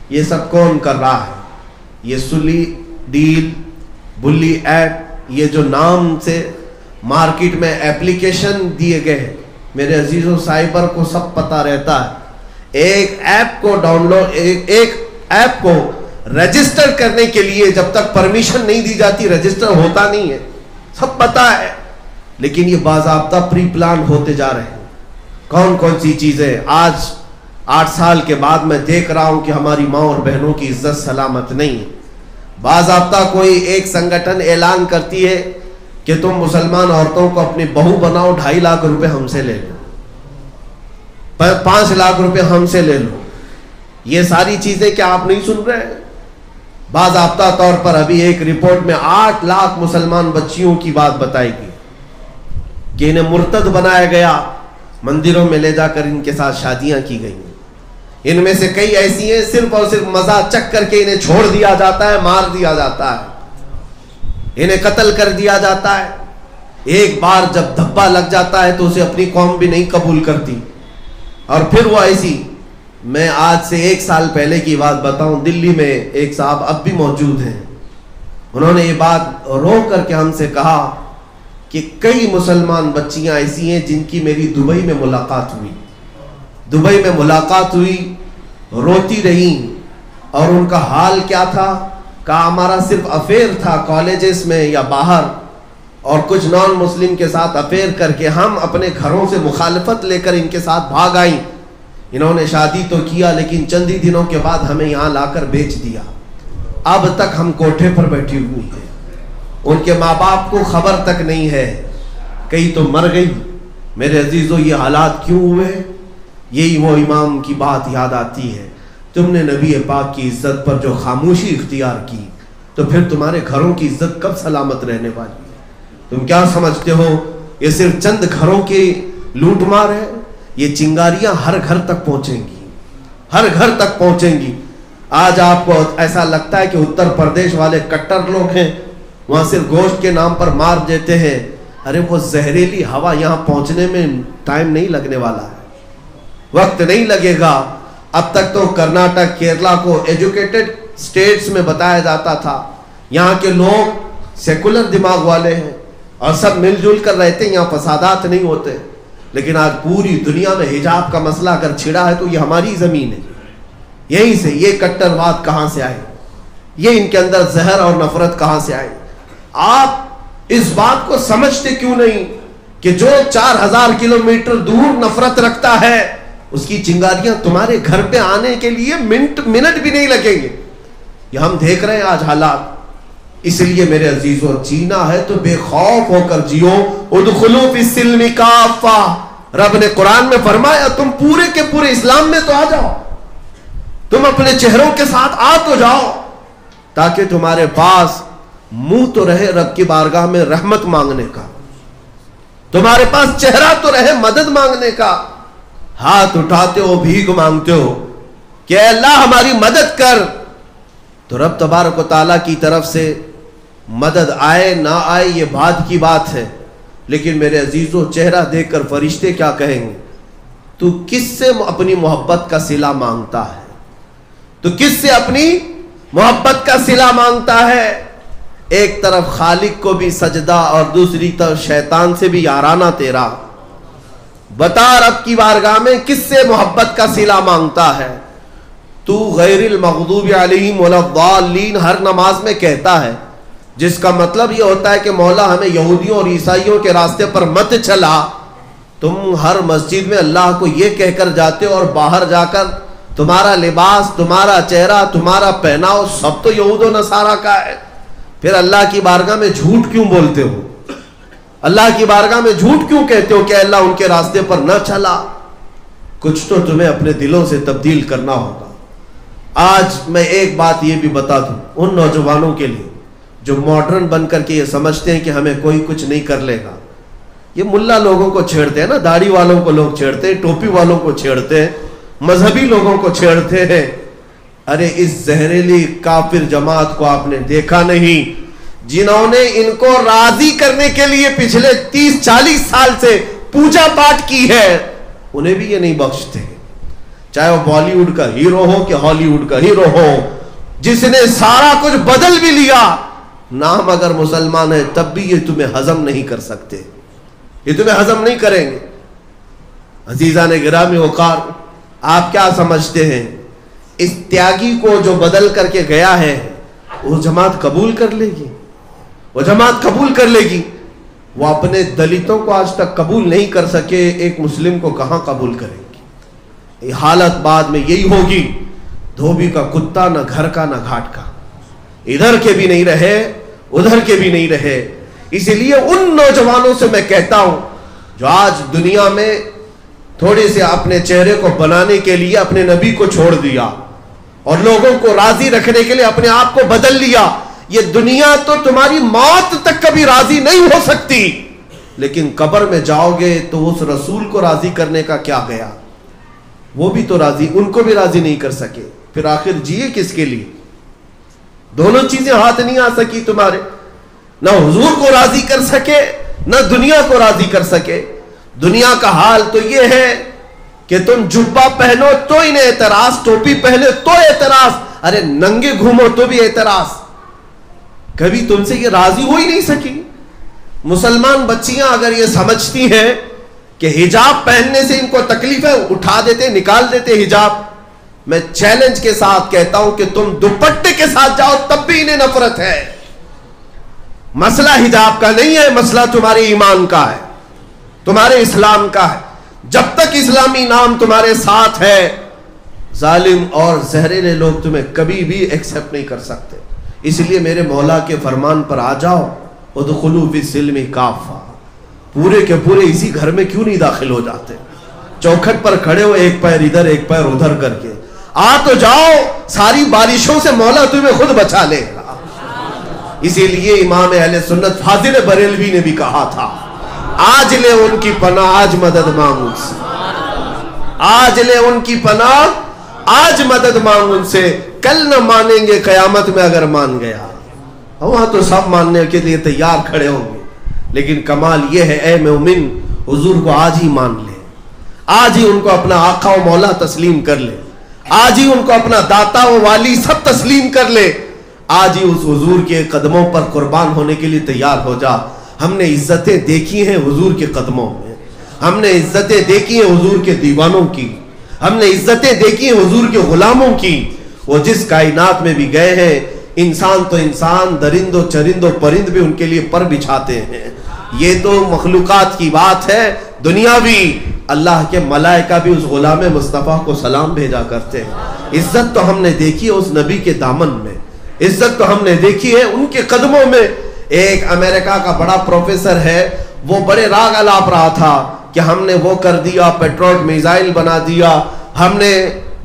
یہ سب کون کر رہا ہے؟ یہ سلی ڈیل بلی ایپ، یہ جو نام سے مارکیٹ میں ایپلیکیشن دیے گئے ہیں، میرے عزیزوں سائبر کو سب پتا رہتا ہے. ایک ایپ کو ڈاؤن لوڈ، ایک ایپ کو رجسٹر کرنے کے لیے جب تک پرمیشن نہیں دی جاتی رجسٹر ہوتا نہیں ہے، سب پتا ہے. لیکن یہ باضابطہ پری پلان ہوتے جا رہے ہیں. کون کون سی چیزیں آج 8 سال کے بعد میں دیکھ رہا ہوں کہ ہماری ماں اور بہنوں کی عزت سلامت نہیں ہے. باضابطہ کوئی ایک سنگٹھن اعلان کرتی ہے کہ تم مسلمان عورتوں کو اپنی بہو بناؤ، 2.5 لاکھ روپے ہم سے لے لو، 5 لاکھ روپے ہم سے لے لو. یہ ساری چیزیں کیا آپ نہیں سن رہے ہیں؟ باضابطہ طور پر ابھی ایک رپورٹ میں 8 لاکھ مسلمان بچیوں کی بات بتائی گئی کہ انہیں مرتد بنایا گیا، مندروں میں لے جا کر ان کے ساتھ شادیاں کی گئی. ان میں سے کئی ایسی ہیں صرف اور صرف مزہ چک کر کے انہیں چھوڑ دیا جاتا ہے، مار دیا جاتا ہے، انہیں قتل کر دیا جاتا ہے. ایک بار جب دھبا لگ جاتا ہے تو اسے اپنی قوم بھی نہیں قبول کرتی. اور پھر وہ ایسی، میں آج سے 1 سال پہلے کی بات بتاؤں، دلی میں ایک صاحب اب بھی موجود ہیں، انہوں نے یہ بات رو کر کے ہم سے کہا کہ کئی مسلمان بچیاں ایسی ہیں جن کی میری دبئی میں ملاقات ہوئی، دبئی میں ملاقات ہوئی، روتی رہیں. اور ان کا حال کیا تھا؟ کہا ہمارا صرف افیئر تھا کالجز میں یا باہر، اور کچھ نان مسلم کے ساتھ افیئر کر کے ہم اپنے گھروں سے مخالفت لے کر ان کے ساتھ بھاگ آئیں. انہوں نے شادی تو کیا لیکن چند ہی دنوں کے بعد ہمیں یہاں لا کر بیچ دیا. اب تک ہم کوٹھے پر بیٹھی ہوئی ہیں، ان کے ماں باپ کو خبر تک نہیں ہے، کئی تو مر گئی. میرے عزیزوں یہ حالات کیوں ہوئے؟ یہی وہ امام کی بات یاد آتی ہے، تم نے نبی پاک کی عزت پر جو خاموشی اختیار کی تو پھر تمہارے گھروں کی عزت کب سلامت رہنے والی ہے؟ تم کیا سمجھتے ہو یہ صرف چند گھروں کی لوٹ مار ہے؟ یہ چنگاریاں ہر گھر تک پہنچیں گی، ہر گھر تک پہنچیں گی. آج آپ کو ایسا لگتا ہے کہ اتر پردیش والے کٹر لوگ ہیں، وہاں صرف گوشت کے نام پر مار دیتے ہیں. ارے وہ زہریلی ہوا یہاں پہنچنے میں ٹائم نہیں لگنے والا ہے، وقت نہیں لگے گا. اب تک تو کرناٹک، کیرلا کو ایجوکیٹڈ سٹیٹس میں بتایا جاتا تھا، یہاں کے لوگ سیکولر دماغ والے ہیں اور سب مل جل کر رہتے ہیں، یہاں فسادات نہیں ہوتے. لیکن آج پوری دنیا میں حجاب کا مسئلہ اگر چھڑا ہے تو یہ ہماری زمین ہے. یہیں سے یہ کٹر واد کہاں سے آئے، یہ ان کے اندر زہر اور نفرت کہاں سے آئے؟ آپ اس بات کو سمجھتے کیوں نہیں کہ جو 4000 کلومیٹر دور نفرت رکھتا ہے اس کی چنگاریاں تمہارے گھر پہ آنے کے لیے منٹ بھی نہیں لگیں گے. یہ ہم دیکھ رہے ہیں آج حالات. اس لیے میرے عزیزوں جینا ہے تو بے خوف ہو کر جیو. ادخلوا فی السلم کافہ، رب نے قرآن میں فرمایا تم پورے کے پورے اسلام میں تو آ جاؤ، تم اپنے چہروں کے ساتھ آ تو جاؤ، تاکہ تمہارے پاس منہ تو رہے رب کی بارگاہ میں رحمت مانگنے کا. تمہارے پاس چہرہ تو رہے مدد مانگنے کا. ہاتھ اٹھاتے ہو, بھیک مانگتے ہو کہ اے اللہ ہماری مدد کر, تو رب تبارک و تعالیٰ کی طرف سے مدد آئے نہ آئے یہ بعد کی بات ہے. لیکن میرے عزیزو, چہرہ دیکھ کر فرشتے کیا کہیں گے؟ تو کس سے اپنی محبت کا صلہ مانگتا ہے؟ تو کس سے اپنی محبت کا صلہ مانگتا ہے؟ ایک طرف خالق کو بھی سجدہ اور دوسری طرف شیطان سے بھی یارانہ تیرا. بتا رب کی بارگاہ میں کس سے محبت کا صلہ مانگتا ہے؟ تو غیر المغضوب علیہم ولا الضالین ہر نماز میں کہتا ہے, جس کا مطلب یہ ہوتا ہے کہ مولا ہمیں یہودیوں اور عیسائیوں کے راستے پر مت چلا. تم ہر مسجد میں اللہ کو یہ کہہ کر جاتے ہو اور باہر جا کر تمہارا لباس, تمہارا چہرہ, تمہارا پہناؤ سب تو یہود و نصارہ کا ہے. پھر اللہ کی بارگاہ میں جھوٹ کیوں بولتے ہو؟ اللہ کی بارگاہ میں جھوٹ کیوں کہتے ہو کہ اللہ ان کے راستے پر نہ چلا؟ کچھ تو تمہیں اپنے دلوں سے تبدیل کرنا ہوگا. آج میں ایک بات یہ بھی بتا دوں ان نوجوانوں کے لیے جو ماڈرن بن کر کے یہ سمجھتے ہیں کہ ہمیں کوئی کچھ نہیں کر لے گا. یہ ملا لوگوں کو چھیڑتے ہیں نا, داڑھی والوں کو لوگ چھیڑتے ہیں, ٹوپی والوں کو چھیڑتے ہیں, مذہبی لوگوں کو چھیڑتے ہیں. ارے اس زہریلی کافر جماعت کو آپ نے دیکھا نہیں, جنہوں نے ان کو راضی کرنے کے لیے پچھلے 30-40 سال سے پوجا پاٹ کی ہے, انہیں بھی یہ نہیں بخشتے. چاہے وہ بالی ووڈ کا ہیرو ہو کہ ہالی ووڈ کا ہیرو ہو, جس نے سارا کچھ بدل بھی لیا, نام اگر مسلمان ہے تب بھی یہ تمہیں ہضم نہیں کر سکتے, یہ تمہیں ہضم نہیں کریں گے. عزیزان گرامی وقار, آپ کیا سمجھتے ہیں اس تیاگی کو جو بدل کر کے گیا ہے وہ جماعت قبول کر لے گی؟ وہ جماعت قبول کر لے گی؟ وہ اپنے دلتوں کو آج تک قبول نہیں کر سکے, ایک مسلم کو کہاں قبول کریں گی؟ یہ حالت بعد میں یہی ہوگی, دھوبی کا کتا نہ گھر کا نہ گھاٹ کا, ادھر کے بھی نہیں رہے ادھر کے بھی نہیں رہے. اسی لیے ان نوجوانوں سے میں کہتا ہوں جو آج دنیا میں تھوڑے سے اپنے چہرے کو بنانے کے لیے اپنے نبی کو چھوڑ دیا اور لوگوں کو راضی رکھنے کے لیے اپنے آپ کو بدل لیا, یہ دنیا تو تمہاری موت تک کبھی راضی نہیں ہو سکتی, لیکن قبر میں جاؤ گے تو اس رسول کو راضی کرنے کا کیا گیا؟ وہ بھی تو راضی, ان کو بھی راضی نہیں کر سکے. پھر آخر جیے کس کے لیے؟ دونوں چیزیں ہاتھ نہیں آ سکی تمہارے, نہ حضور کو راضی کر سکے نہ دنیا کو راضی کر سکے. دنیا کا حال تو یہ ہے کہ تم جبہ پہنو تو انہیں اعتراض, ٹوپی پہنے تو اعتراض, ارے ننگے گھومو تو بھی اعتراض. کبھی تم سے یہ راضی ہو ہی نہیں سکی. مسلمان بچیاں اگر یہ سمجھتی ہیں کہ حجاب پہننے سے ان کو تکلیف ہے, اٹھا دیتے, نکال دیتے حجاب. میں چیلنج کے ساتھ کہتا ہوں کہ تم دوپٹے کے ساتھ جاؤ تب بھی انہیں نفرت ہے. مسئلہ حجاب کا نہیں ہے, مسئلہ تمہارے ایمان کا ہے, تمہارے اسلام کا ہے. جب تک اسلامی نام تمہارے ساتھ ہے, ظالم اور زہریلے لوگ تمہیں کبھی بھی ایکسپٹ نہیں کر سکتے. اس لیے میرے مولا کے فرمان پر آ جاؤ, ادخلوا فی السلم کافہ, پورے کے پورے اسی گھر میں کیوں نہیں داخل ہو جاتے؟ چوکھٹ پر کھڑے ہو, ایک پیر ادھر ایک پیر ادھر کر کے, آ تو جاؤ, ساری بارشوں سے مولا تمہیں خود بچا لے گا. اسی لیے امام اہل سنت فاضل بریلوی نے بھی کہا تھا, آج لے ان کی پناہ آج مدد مانگ ان سے, آج لے ان کی پناہ آج مدد مانگ ان سے, کل نہ مانیں گے قیامت میں اگر مان گیا. وہاں تو سب ماننے کے لیے تیار کھڑے ہوں گے, لیکن کمال یہ ہے اے مومن, حضور کو آج ہی مان لے, آج ہی ان کو اپنا آقا و مولا تسلیم کر لے, آج ہی ان کو اپنا داتا و والی سب تسلیم کر لے, آج ہی اس حضور کے قدموں پر قربان ہونے کے لیے تیار ہو جا. ہم نے عزتیں دیکھی ہیں حضور کے قدموں میں, ہم نے عزتیں دیکھی ہیں حضور کے دیوانوں کی, ہم نے عزتیں دیکھی ہیں حضور کے غلاموں کی. وہ جس کائنات میں بھی گئے ہیں, انسان تو انسان, درند و چرند و پرند بھی ان کے لیے پر بچھاتے ہیں. یہ تو مخلوقات کی بات ہے دنیاوی, اللہ کے ملائکہ بھی اس غلام مصطفیٰ کو سلام بھیجا کرتے ہیں. عزت تو ہم نے دیکھی ہے اس نبی کے دامن میں, عزت تو ہم نے دیکھی ہے ان کے قدموں میں. ایک امریکہ کا بڑا پروفیسر ہے, وہ بڑے راگ الاپ رہا تھا کہ ہم نے وہ کر دیا, پیٹرول میزائل بنا دیا, ہم نے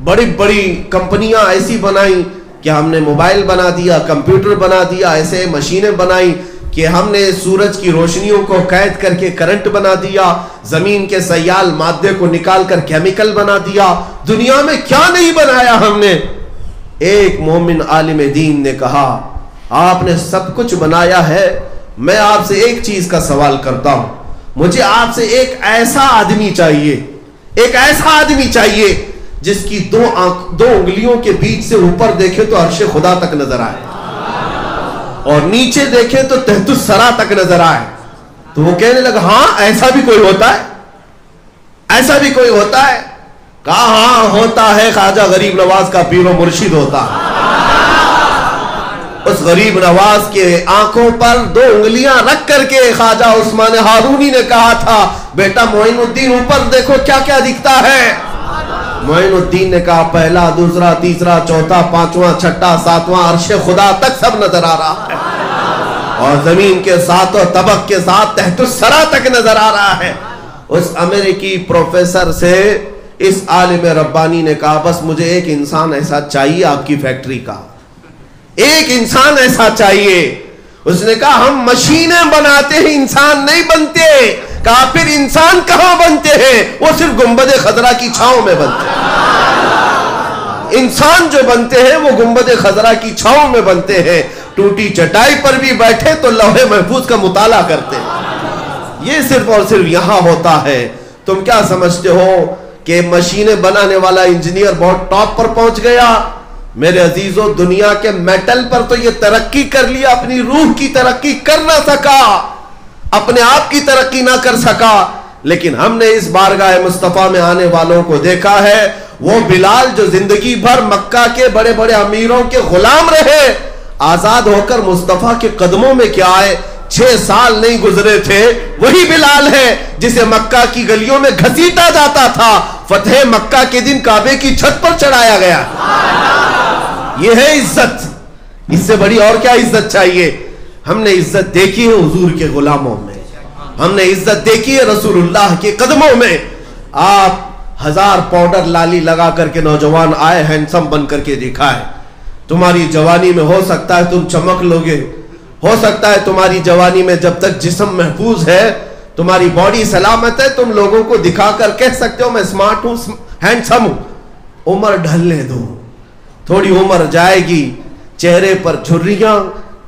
بڑی بڑی کمپنیاں ایسی بنائی کہ ہم نے موبائل بنا دیا, کمپیوٹر بنا دیا, ایسے مشینیں بنائی کہ ہم نے سورج کی روشنیوں کو قید کر کے کرنٹ بنا دیا، زمین کے سیال مادے کو نکال کر کیمیکل بنا دیا، دنیا میں کیا نہیں بنایا ہم نے۔ ایک مومن عالم دین نے کہا آپ نے سب کچھ بنایا ہے، میں آپ سے ایک چیز کا سوال کرتا ہوں، مجھے آپ سے ایک ایسا آدمی چاہیے، ایک ایسا آدمی چاہیے جس کی دو انگلیوں کے بیچ سے اوپر دیکھے تو عرش خدا تک نظر آئے اور نیچے دیکھے تو تحت الثری تک نظر آئے۔ تو وہ کہنے لگا ہاں ایسا بھی کوئی ہوتا ہے، ایسا بھی کوئی ہوتا ہے؟ کہا ہاں ہوتا ہے، خواجہ غریب نواز کا پیر و مرشد ہوتا ہے۔ اس غریب نواز کے آنکھوں پر دو انگلیاں رکھ کر کے خواجہ عثمان ہارونی نے کہا تھا بیٹا معین الدین اوپر دیکھو کیا کیا دکھتا ہے۔ معین الدین نے کہا پہلا، دوسرا، تیسرا، چوتھا، پانچواں، چھٹا، ساتواں، عرش خدا تک سب نظر آ رہا ہے اور زمین کے ساتوں طبق کے ساتھ تحت الثری تک نظر آ رہا ہے۔ اس امریکی پروفیسر سے اس عالم ربانی نے کہا بس مجھے ایک انسان ایسا چاہیے آپ کی فیکٹری کا، ایک انسان ایسا چاہیے۔ اس نے کہا ہم مشینیں بناتے ہیں، انسان نہیں بنتے۔ کہا پھر انسان کہاں بنتے ہیں؟ وہ صرف گنبد خضرا کی چھاؤں میں بنتے ہیں۔ انسان جو بنتے ہیں وہ گنبد خضرا کی چھاؤں میں بنتے ہیں، ٹوٹی چٹائی پر بھی بیٹھے تو لوح محفوظ کا مطالعہ کرتے ہیں۔ یہ صرف اور صرف یہاں ہوتا ہے۔ تم کیا سمجھتے ہو کہ مشینیں بنانے والا انجینئر بہت ٹاپ پر پہنچ گیا؟ میرے عزیزو دنیا کے میٹل پر تو یہ ترقی کر لیا، اپنی روح کی ترقی کر نہ سکا، اپنے آپ کی ترقی نہ کر سکا۔ لیکن ہم نے اس بارگاہ مصطفیٰ میں آنے والوں کو دیکھا ہے، وہ بلال جو زندگی بھر مکہ کے بڑے بڑے امیروں کے غلام رہے، آزاد ہو کر مصطفیٰ کے قدموں میں کیا آئے، 6 سال نہیں گزرے تھے، وہی بلال ہے جسے مکہ کی گلیوں میں گھسیٹا جاتا تھا، فتح مکہ کے دن کعبے کی چھت پر چڑھایا گیا۔ یہ ہے عزت، اس سے بڑی اور کیا عزت چاہیے؟ ہم نے عزت دیکھی ہے حضور کے غلاموں میں، ہم نے عزت دیکھی ہے رسول اللہ کے قدموں میں۔ آپ 1000 پاؤڈر لالی لگا کر کے نوجوان آئے، ہینڈسم بن کر کے دکھائے، تمہاری جوانی میں ہو سکتا ہے تم چمک لوگے، ہو سکتا ہے تمہاری جوانی میں جب تک جسم محفوظ ہے، تمہاری باڈی سلامت ہے، تم لوگوں کو دکھا کر کہہ سکتے ہو میں سمارٹ ہوں، ہینڈسم ہوں۔ عمر ڈھلنے دو، تھوڑی عمر جائے گی، چہرے پر جھریاں،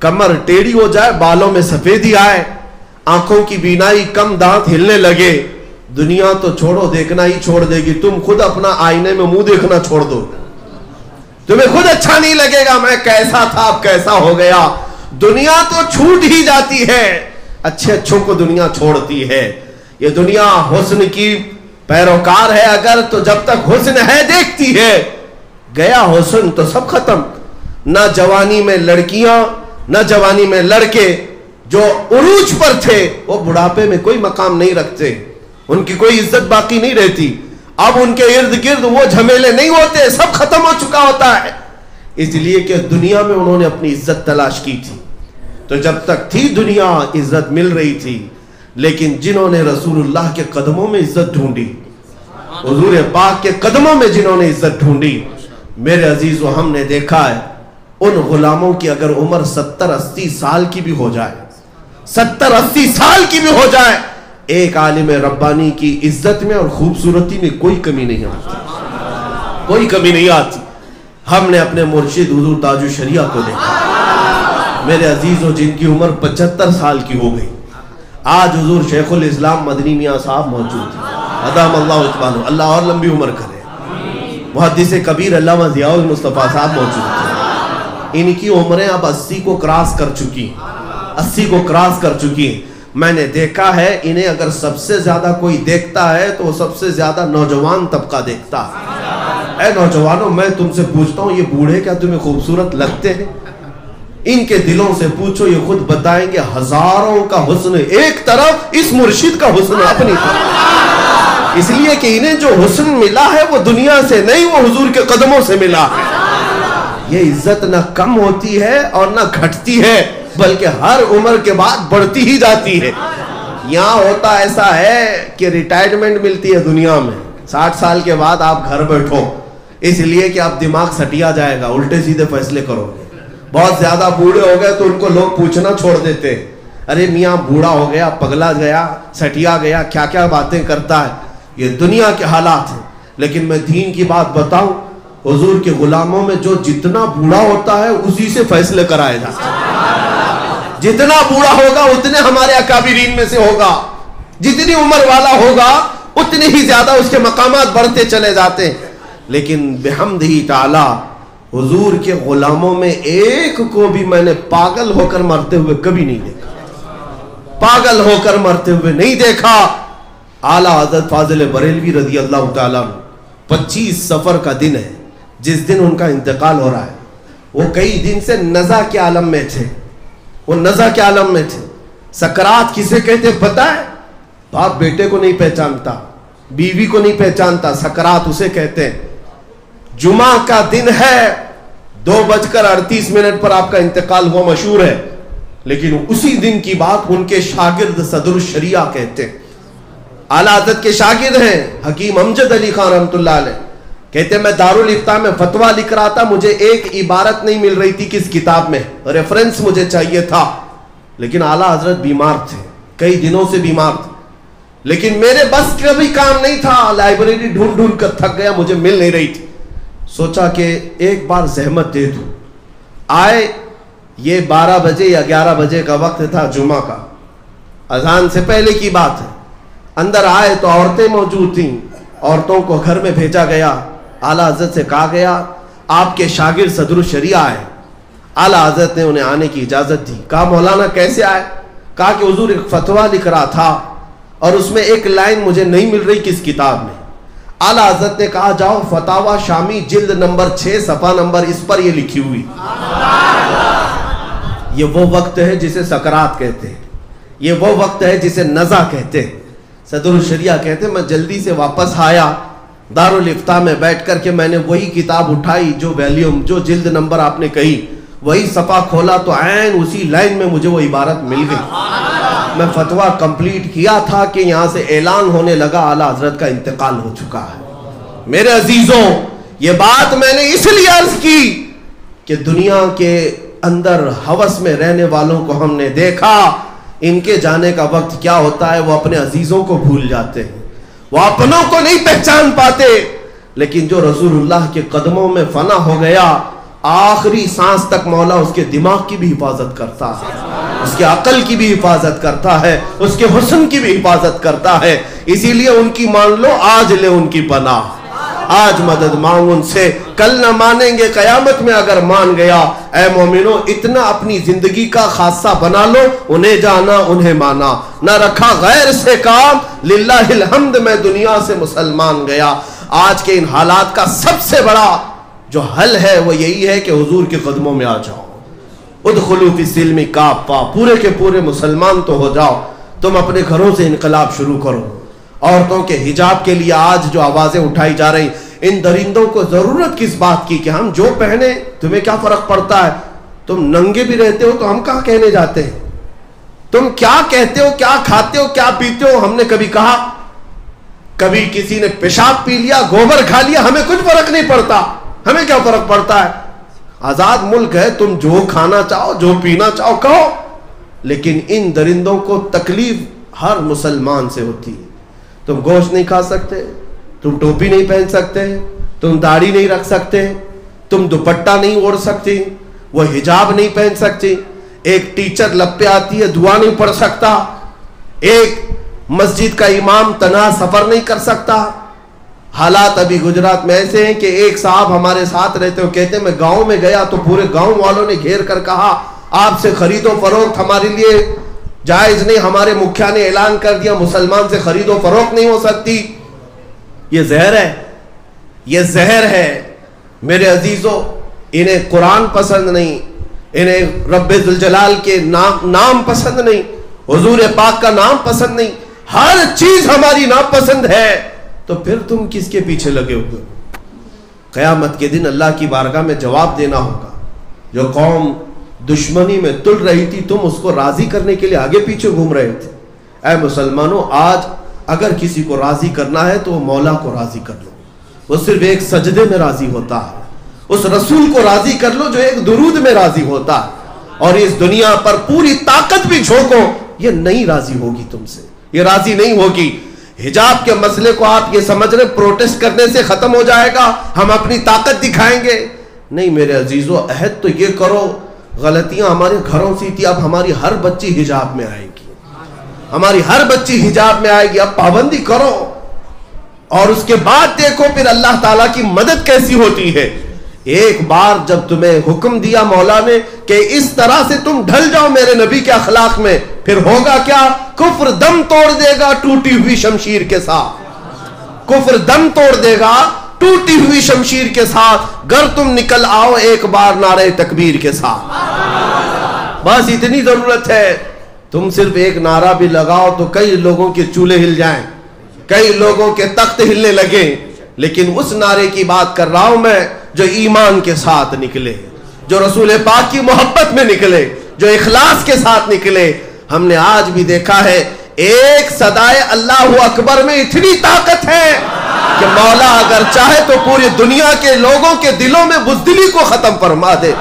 کمر ٹیڑھی ہو جائے، بالوں میں سفیدی آئے، آنکھوں کی بینائی کم، دانت ہلنے لگے، دنیا تو چھوڑو دیکھنا ہی چھوڑ دے گی، تم خود اپنا آئینے میں منہ دیکھنا چھوڑ دو، تمہیں خود اچھا نہیں لگے گا میں کیسا تھا اب کیسا ہو گیا۔ دنیا تو چھوٹ ہی جاتی ہے، اچھے اچھوں کو دنیا چھوڑتی ہے۔ یہ دنیا حسن کی پیروکار ہے اگر، تو جب تک حسن ہے دیکھتی ہے، گیا حسن تو سب ختم۔ نہ جوانی میں لڑکیاں نہ جوانی میں لڑکے جو عروج پر تھے وہ بڑھاپے میں کوئی مقام نہیں رکھتے، ان کی کوئی عزت باقی نہیں رہتی۔ اب ان کے ارد گرد وہ جھمیلے نہیں ہوتے، سب ختم ہو چکا ہوتا ہے، اس لیے کہ دنیا میں انہوں نے اپنی عزت تلاش کی تھی۔ تو جب تک تھی دنیا عزت مل رہی تھی، لیکن جنہوں نے رسول اللہ کے قدموں میں عزت ڈھونڈی، حضور پاک کے قدموں میں جنہوں نے عزت ڈھونڈی، میرے عزیزو ہم نے دیکھا ہے ان غلاموں کی اگر عمر 70-80 سال کی بھی ہو جائے، 70-80 سال کی بھی ہو جائے، ایک عالم ربانی کی عزت میں اور خوبصورتی میں کوئی کمی نہیں آتی، کوئی کمی نہیں آتی۔ ہم نے اپنے مرشد حضور تاج الشریعہ کو دیکھا، میرے عزیزو جن کی عمر 75 سال کی ہو گئی، آج حضور شیخ الاسلام مدنی میاں صاحب موجود ہیں، ادام اللہ اتبانو، اللہ اور لمبی عمر کرے۔ محدث کبیر علامہ ضیاء المصطفیٰ صاحب موجود ہیں، ان کی عمریں اب 80 کو کراس کر چکی ہیں، 80 کو کراس کر چکی ہیں۔ میں نے دیکھا ہے انہیں اگر سب سے زیادہ کوئی دیکھتا ہے تو وہ سب سے زیادہ نوجوان طبقہ دیکھتا ہے۔ اے نوجوانوں میں تم سے پوچھتا ہوں، یہ بوڑھے کیا تمہیں خوبصورت لگتے ہیں؟ ان کے دلوں سے پوچھو، یہ خود بتائیں گے ہزاروں کا حسن ایک طرف، اس مرشد کا حسن اپنی طرف، اس لیے کہ انہیں جو حسن ملا ہے وہ دنیا سے نہیں، وہ حضور کے قدموں سے ملا ہے۔ یہ عزت نہ کم ہوتی ہے اور نہ گھٹتی ہے، بلکہ ہر عمر کے بعد بڑھتی ہی جاتی ہے۔ یہاں ہوتا ایسا ہے کہ ریٹائرمنٹ ملتی ہے دنیا میں، 60 سال کے بعد آپ گھر بیٹھو، اس لیے کہ آپ دماغ سٹیا جائے گا، الٹے سیدھے فیصلے کرو گے۔ بہت زیادہ بوڑھے ہو گئے تو ان کو لوگ پوچھنا چھوڑ دیتے، ارے میاں بوڑھا ہو گیا, پگلا گیا, سٹیا گیا, کیا کیا باتیں کرتا ہے. یہ دنیا کے حالات ہیں. لیکن میں دین کی بات بتاؤں, حضور کے غلاموں میں جو جتنا بوڑھا ہوتا ہے اسی سے فیصلے کرائے جاتے ہیں. جتنا بوڑھا ہوگا اتنے ہمارے اکابرین میں سے ہوگا, جتنی عمر والا ہوگا اتنے ہی زیادہ اس کے مقامات بڑھتے چلے جاتے ہیں. لیکن بحمدہ تعالی حضور کے غلاموں میں ایک کو بھی میں نے پاگل ہو کر مرتے ہوئے کبھی نہیں دیکھا, پاگل ہو کر مرتے ہوئے نہیں دیکھا. اعلیٰ حضرت فاضل بریلوی رضی اللہ تعالیٰ 25 صفر کا دن ہے جس دن ان کا انتقال ہو رہا ہے. وہ کئی دن سے نزع کے عالم میں تھے, وہ نزع کے عالم میں تھے. سکرات کسے کہتے پتہ ہے؟ باپ بیٹے کو نہیں پہچانتا, بیوی کو نہیں پہچانتا, سکرات اسے کہتے ہیں. جمعہ کا دن ہے, 2:38 پر آپ کا انتقال ہوا, مشہور ہے. لیکن اسی دن کی بات ان کے شاگرد صدر الشریعہ کہتے ہیں. اعلیٰ حضرت کے شاگرد ہیں حکیم امجد علی خان رحمۃ اللہ علیہ, کہتے ہیں میں دارالافتاء میں فتویٰ لکھ رہا تھا, مجھے ایک عبارت نہیں مل رہی تھی کس کتاب میں, ریفرنس مجھے چاہیے تھا. لیکن اعلیٰ حضرت بیمار تھے, کئی دنوں سے بیمار تھے. لیکن میرے بس کا بھی کام نہیں تھا, لائبریری ڈھونڈ ڈھونڈ کر تھک گیا, مجھے مل نہیں رہی تھی. سوچا کہ ایک بار زحمت دے دوں. آئے, یہ 12 بجے یا 11 بجے کا وقت تھا جمعہ کا, اذان سے پہلے کی بات ہے. اندر آئے تو عورتیں موجود تھیں, عورتوں کو گھر میں بھیجا گیا. اعلیٰ حضرت سے کہا گیا آپ کے شاگرد صدر الشریعہ آئے. اعلیٰ حضرت نے انہیں آنے کی اجازت دی. کہا مولانا کیسے آئے؟ کہا کہ حضور ایک فتویٰ لکھ رہا تھا اور اس میں ایک لائن مجھے نہیں مل رہی کس کتاب میں. اعلیٰ حضرت نے کہا جاؤ فتاوی شامی جلد نمبر 6 صفحہ نمبر اس پر یہ لکھی ہوئی. یہ وہ وقت ہے جسے سکرات کہتے ہیں, یہ وہ وقت ہے جسے نزع کہتے ہیں. صدر الشریعہ کہتے ہیں میں جلدی سے واپس آیا, دارالافتاء میں بیٹھ کر کے میں نے وہی کتاب اٹھائی, جو ویلیوم, جو جلد نمبر آپ نے کہی, وہی صفحہ کھولا تو عین اسی لائن میں مجھے وہ عبارت مل گئی. میں فتویٰ کمپلیٹ کیا تھا کہ یہاں سے اعلان ہونے لگا اعلیٰ حضرت کا انتقال ہو چکا ہے. میرے عزیزوں, یہ بات میں نے اس لیے عرض کی کہ دنیا کے اندر ہوس میں رہنے والوں کو ہم نے دیکھا, ان کے جانے کا وقت کیا ہوتا ہے, وہ اپنے عزیزوں کو بھول جاتے ہیں, وہ اپنوں کو نہیں پہچان پاتے. لیکن جو رسول اللہ کے قدموں میں فنا ہو گیا, آخری سانس تک مولا اس کے دماغ کی بھی حفاظت کرتا ہے, اس کے عقل کی بھی حفاظت کرتا ہے, اس کے حسن کی بھی حفاظت کرتا ہے. اسی لیے ان کی مان لو, آج لے ان کی پناہ, آج مدد مانگ ان سے, کل نہ مانیں گے قیامت میں اگر مان گیا. اے مومنو, اتنا اپنی زندگی کا خاصہ بنا لو, انہیں جانا انہیں مانا, نہ رکھا غیر سے کام, للہ الحمد میں دنیا سے مسلمان گیا. آج کے ان حالات کا سب سے بڑا جو حل ہے وہ یہی ہے کہ حضور کے قدموں میں آ جاؤ. ادخلوا فی السلم کافہ, پورے کے پورے مسلمان تو ہو جاؤ. تم اپنے گھروں سے انقلاب شروع کرو. عورتوں کے حجاب کے لیے آج جو آوازیں اٹھائی جا رہی, ان درندوں کو ضرورت کس بات کی کہ ہم جو پہنے, تمہیں کیا فرق پڑتا ہے؟ تم ننگے بھی رہتے ہو تو ہم کہاں کہنے جاتے ہیں؟ تم کیا کہتے ہو, کیا کھاتے ہو, کیا پیتے ہو, ہم نے کبھی کہا؟ کبھی کسی نے پیشاب پی لیا, گوبر کھا لیا, ہمیں کچھ فرق نہیں پڑتا. ہمیں کیا فرق پڑتا ہے؟ آزاد ملک ہے, تم جو کھانا چاہو, جو پینا چاہو کہو. لیکن ان درندوں کو تکلیف ہر مسلمان سے ہوتی ہے. تم گوشت نہیں کھا سکتے, تم ٹوپی نہیں پہن سکتے, تم داڑھی نہیں رکھ سکتے, تم دوپٹہ نہیں اوڑھ سکتی, وہ حجاب نہیں پہن سکتی, ایک ٹیچر لب پہ آتی ہے دعا نہیں پڑھ سکتا, ایک مسجد کا امام تنہا سفر نہیں کر سکتا. حالات ابھی گجرات میں ایسے ہیں کہ ایک صاحب ہمارے ساتھ رہتے ہو, کہتے ہیں میں گاؤں میں گیا تو پورے گاؤں والوں نے گھیر کر کہا آپ سے خرید و فروخت ہمارے لیے جائز نہیں, ہمارے مکھیا نے اعلان کر دیا مسلمان سے خرید و فروخت نہیں ہو سکتی. یہ زہر ہے, یہ زہر ہے. میرے عزیزو, انہیں قرآن پسند نہیں, انہیں رب ذوالجلال کے نام پسند نہیں, حضور پاک کا نام پسند نہیں, ہر چیز ہماری ناپسند ہے. تو پھر تم کس کے پیچھے لگے ہوئے؟ قیامت کے دن اللہ کی بارگاہ میں جواب دینا ہوگا. جو قوم دشمنی میں تل رہی تھی, تم اس کو راضی کرنے کے لیے آگے پیچھے گھوم رہے تھے. اے مسلمانوں, آج اگر کسی کو راضی کرنا ہے تو وہ مولا کو راضی کر لو. وہ صرف ایک سجدے میں راضی ہوتا ہے. اس رسول کو راضی کر لو جو ایک درود میں راضی ہوتا ہے. اور اس دنیا پر پوری طاقت بھی جھونکو، یہ نہیں راضی ہوگی تم سے، یہ راضی نہیں ہوگی۔ حجاب کے مسئلے کو آپ یہ سمجھ رہے پروٹیسٹ کرنے سے ختم ہو جائے گا، ہم اپنی طاقت دکھائیں گے؟ نہیں میرے عزیزو، عہد تو یہ کرو، غلطیاں ہمارے گھروں سے تھی، اب ہماری ہر بچی حجاب میں آئے گی، ہماری ہر بچی حجاب میں آئے گی، اب پابندی کرو، اور اس کے بعد دیکھو پھر اللہ تعالیٰ کی مدد کیسی ہوتی ہے۔ ایک بار جب تمہیں حکم دیا مولا نے کہ اس طرح سے تم ڈھل جاؤ میرے نبی کے اخلاق میں، پھر ہوگا کیا؟ کفر دم توڑ دے گا ٹوٹی ہوئی شمشیر کے ساتھ، کفر دم توڑ دے گا ٹوٹی ہوئی شمشیر کے ساتھ، گر تم نکل آؤ ایک بار نعرہ تکبیر کے ساتھ۔ بس اتنی ضرورت ہے، تم صرف ایک نعرہ بھی لگاؤ تو کئی لوگوں کے چولہے ہل جائیں، کئی لوگوں کے تخت ہلنے لگے، لیکن اس نعرے کی بات کر رہا ہوں میں جو ایمان کے ساتھ نکلے، جو رسول پاک کی محبت میں نکلے، جو اخلاص کے ساتھ نکلے۔ ہم نے آج بھی دیکھا ہے ایک صدائے اللہ اکبر میں اتنی طاقت ہے کہ مولا اگر چاہے تو پوری دنیا کے لوگوں کے دلوں میں بزدلی کو ختم فرما دے۔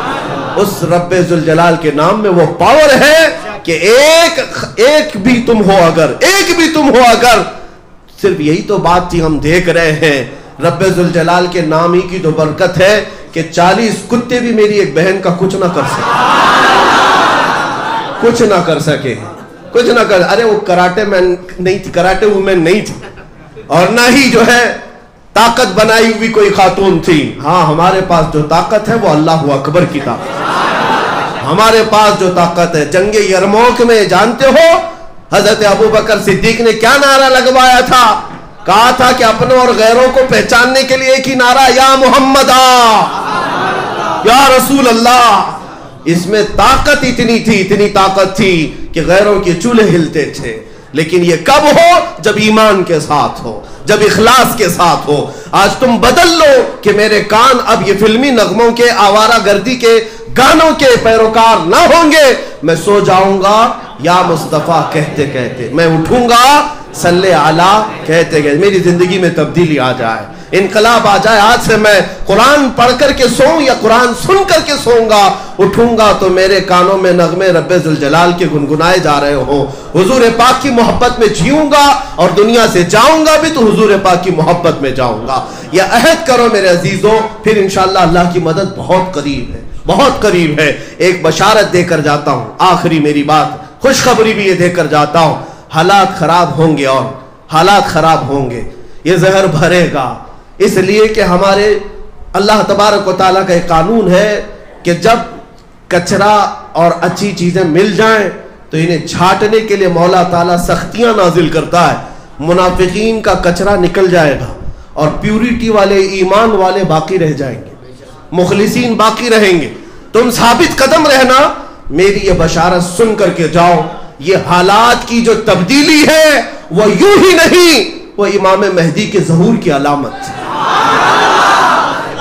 اس رب ذوالجلال کے نام میں وہ پاور ہے کہ ایک بھی تم ہو اگر صرف یہی تو بات تھی، ہم دیکھ رہے ہیں رب ذوالجلال کے نام ہی کی تو برکت ہے کہ 40 کتے بھی میری ایک بہن کا کچھ نہ کر سکے، ارے وہ کراٹے مین نہیں تھی، کراٹے وومن نہیں تھی، اور نہ ہی جو ہے طاقت بنائی ہوئی کوئی خاتون تھی۔ ہاں ہمارے پاس جو طاقت ہے وہ اللہ اکبر کی طاقت، ہمارے پاس جو طاقت ہے۔ جنگ یرموک میں جانتے ہو حضرت ابو بکر صدیق نے کیا نعرہ لگوایا تھا؟ کہا تھا کہ اپنوں اور غیروں کو پہچاننے کے لیے ایک ہی نعرہ، یا محمد یا رسول اللہ۔ اس میں طاقت اتنی طاقت تھی کہ غیروں کے چولہے ہلتے تھے، لیکن یہ کب ہو؟ جب ایمان کے ساتھ ہو، جب اخلاص کے ساتھ ہو۔ آج تم بدل لو کہ میرے کان اب یہ فلمی نغموں کے، آوارہ گردی کے گانوں کے پیروکار نہ ہوں گے، میں سو جاؤں گا یا مصطفیٰ کہتے کہتے، میں اٹھوں گا صلی علی کہتے کہتے، میری زندگی میں تبدیلی آ جائے، انقلاب آ جائے۔ آج سے میں قرآن پڑھ کر کے سوؤں یا قرآن سن کر کے سوؤں گا، اٹھوں گا تو میرے کانوں میں نغمے رب ذوالجلال کے گنگنائے جا رہے ہوں، حضور پاک کی محبت میں جیوں گا، اور دنیا سے جاؤں گا بھی تو حضور پاک کی محبت میں جاؤں گا۔ یہ عہد کرو میرے عزیزوں، پھر انشاءاللہ اللہ کی مدد بہت قریب ہے، بہت قریب ہے۔ ایک بشارت دے کر جاتا ہوں، آخری میری بات، خوشخبری بھی یہ دے کر جاتا ہوں، حالات خراب ہوں گے، اور حالات خراب ہوں گے، یہ زہر بھرے گا، اس لیے کہ ہمارے اللہ تبارک و تعالیٰ کا ایک قانون ہے کہ جب کچرا اور اچھی چیزیں مل جائیں تو انہیں چھانٹنے کے لیے مولا تعالیٰ سختیاں نازل کرتا ہے۔ منافقین کا کچرا نکل جائے گا اور پیوریٹی والے، ایمان والے باقی رہ جائیں گے، مخلصین باقی رہیں گے۔ تم ثابت قدم رہنا، میری یہ بشارت سن کر کے جاؤ۔ یہ حالات کی جو تبدیلی ہے وہ یوں ہی نہیں، وہ امام مہدی کے ظہور کی علامت،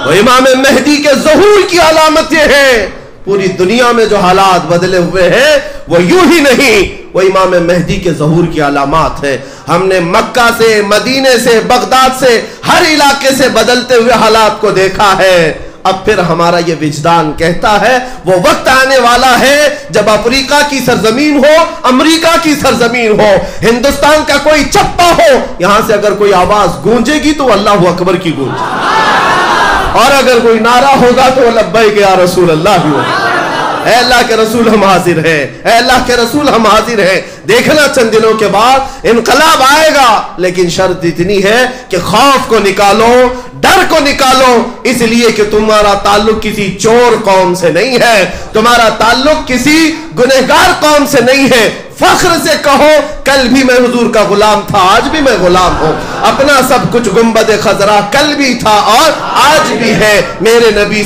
وہ امام مہدی کے ظہور کی علامت یہ ہے۔ پوری دنیا میں جو حالات بدلے ہوئے ہیں وہ یوں ہی نہیں، وہ امام مہدی کے ظہور کی علامات ہے۔ ہم نے مکہ سے، مدینے سے، بغداد سے، ہر علاقے سے بدلتے ہوئے حالات کو دیکھا ہے۔ اب پھر ہمارا یہ وجدان کہتا ہے وہ وقت آنے والا ہے جب افریقہ کی سرزمین ہو، امریکہ کی سرزمین ہو، ہندوستان کا کوئی چپا ہو، یہاں سے اگر کوئی آواز گونجے گی تو اللہ اکبر کی گونجے، اور اگر کوئی نعرہ ہوگا تو لبیک یا رسول اللہ بھی ہوگا۔ اے اللہ کے رسول ہم حاضر ہیں، اے اللہ کے رسول ہم حاضر ہیں۔ دیکھنا چند دنوں کے بعد انقلاب آئے گا، لیکن شرط اتنی ہے کہ خوف کو نکالو، ڈر کو نکالو، اس لیے کہ تمہارا تعلق کسی چور قوم سے نہیں ہے، تمہارا تعلق کسی گنہگار قوم سے نہیں ہے۔ فخر سے کہو کل بھی میں حضور کا غلام تھا، آج بھی میں غلام ہوں، اپنا سب کچھ گنبد خضرا کل بھی تھا اور آج بھی ہے، میرے نبی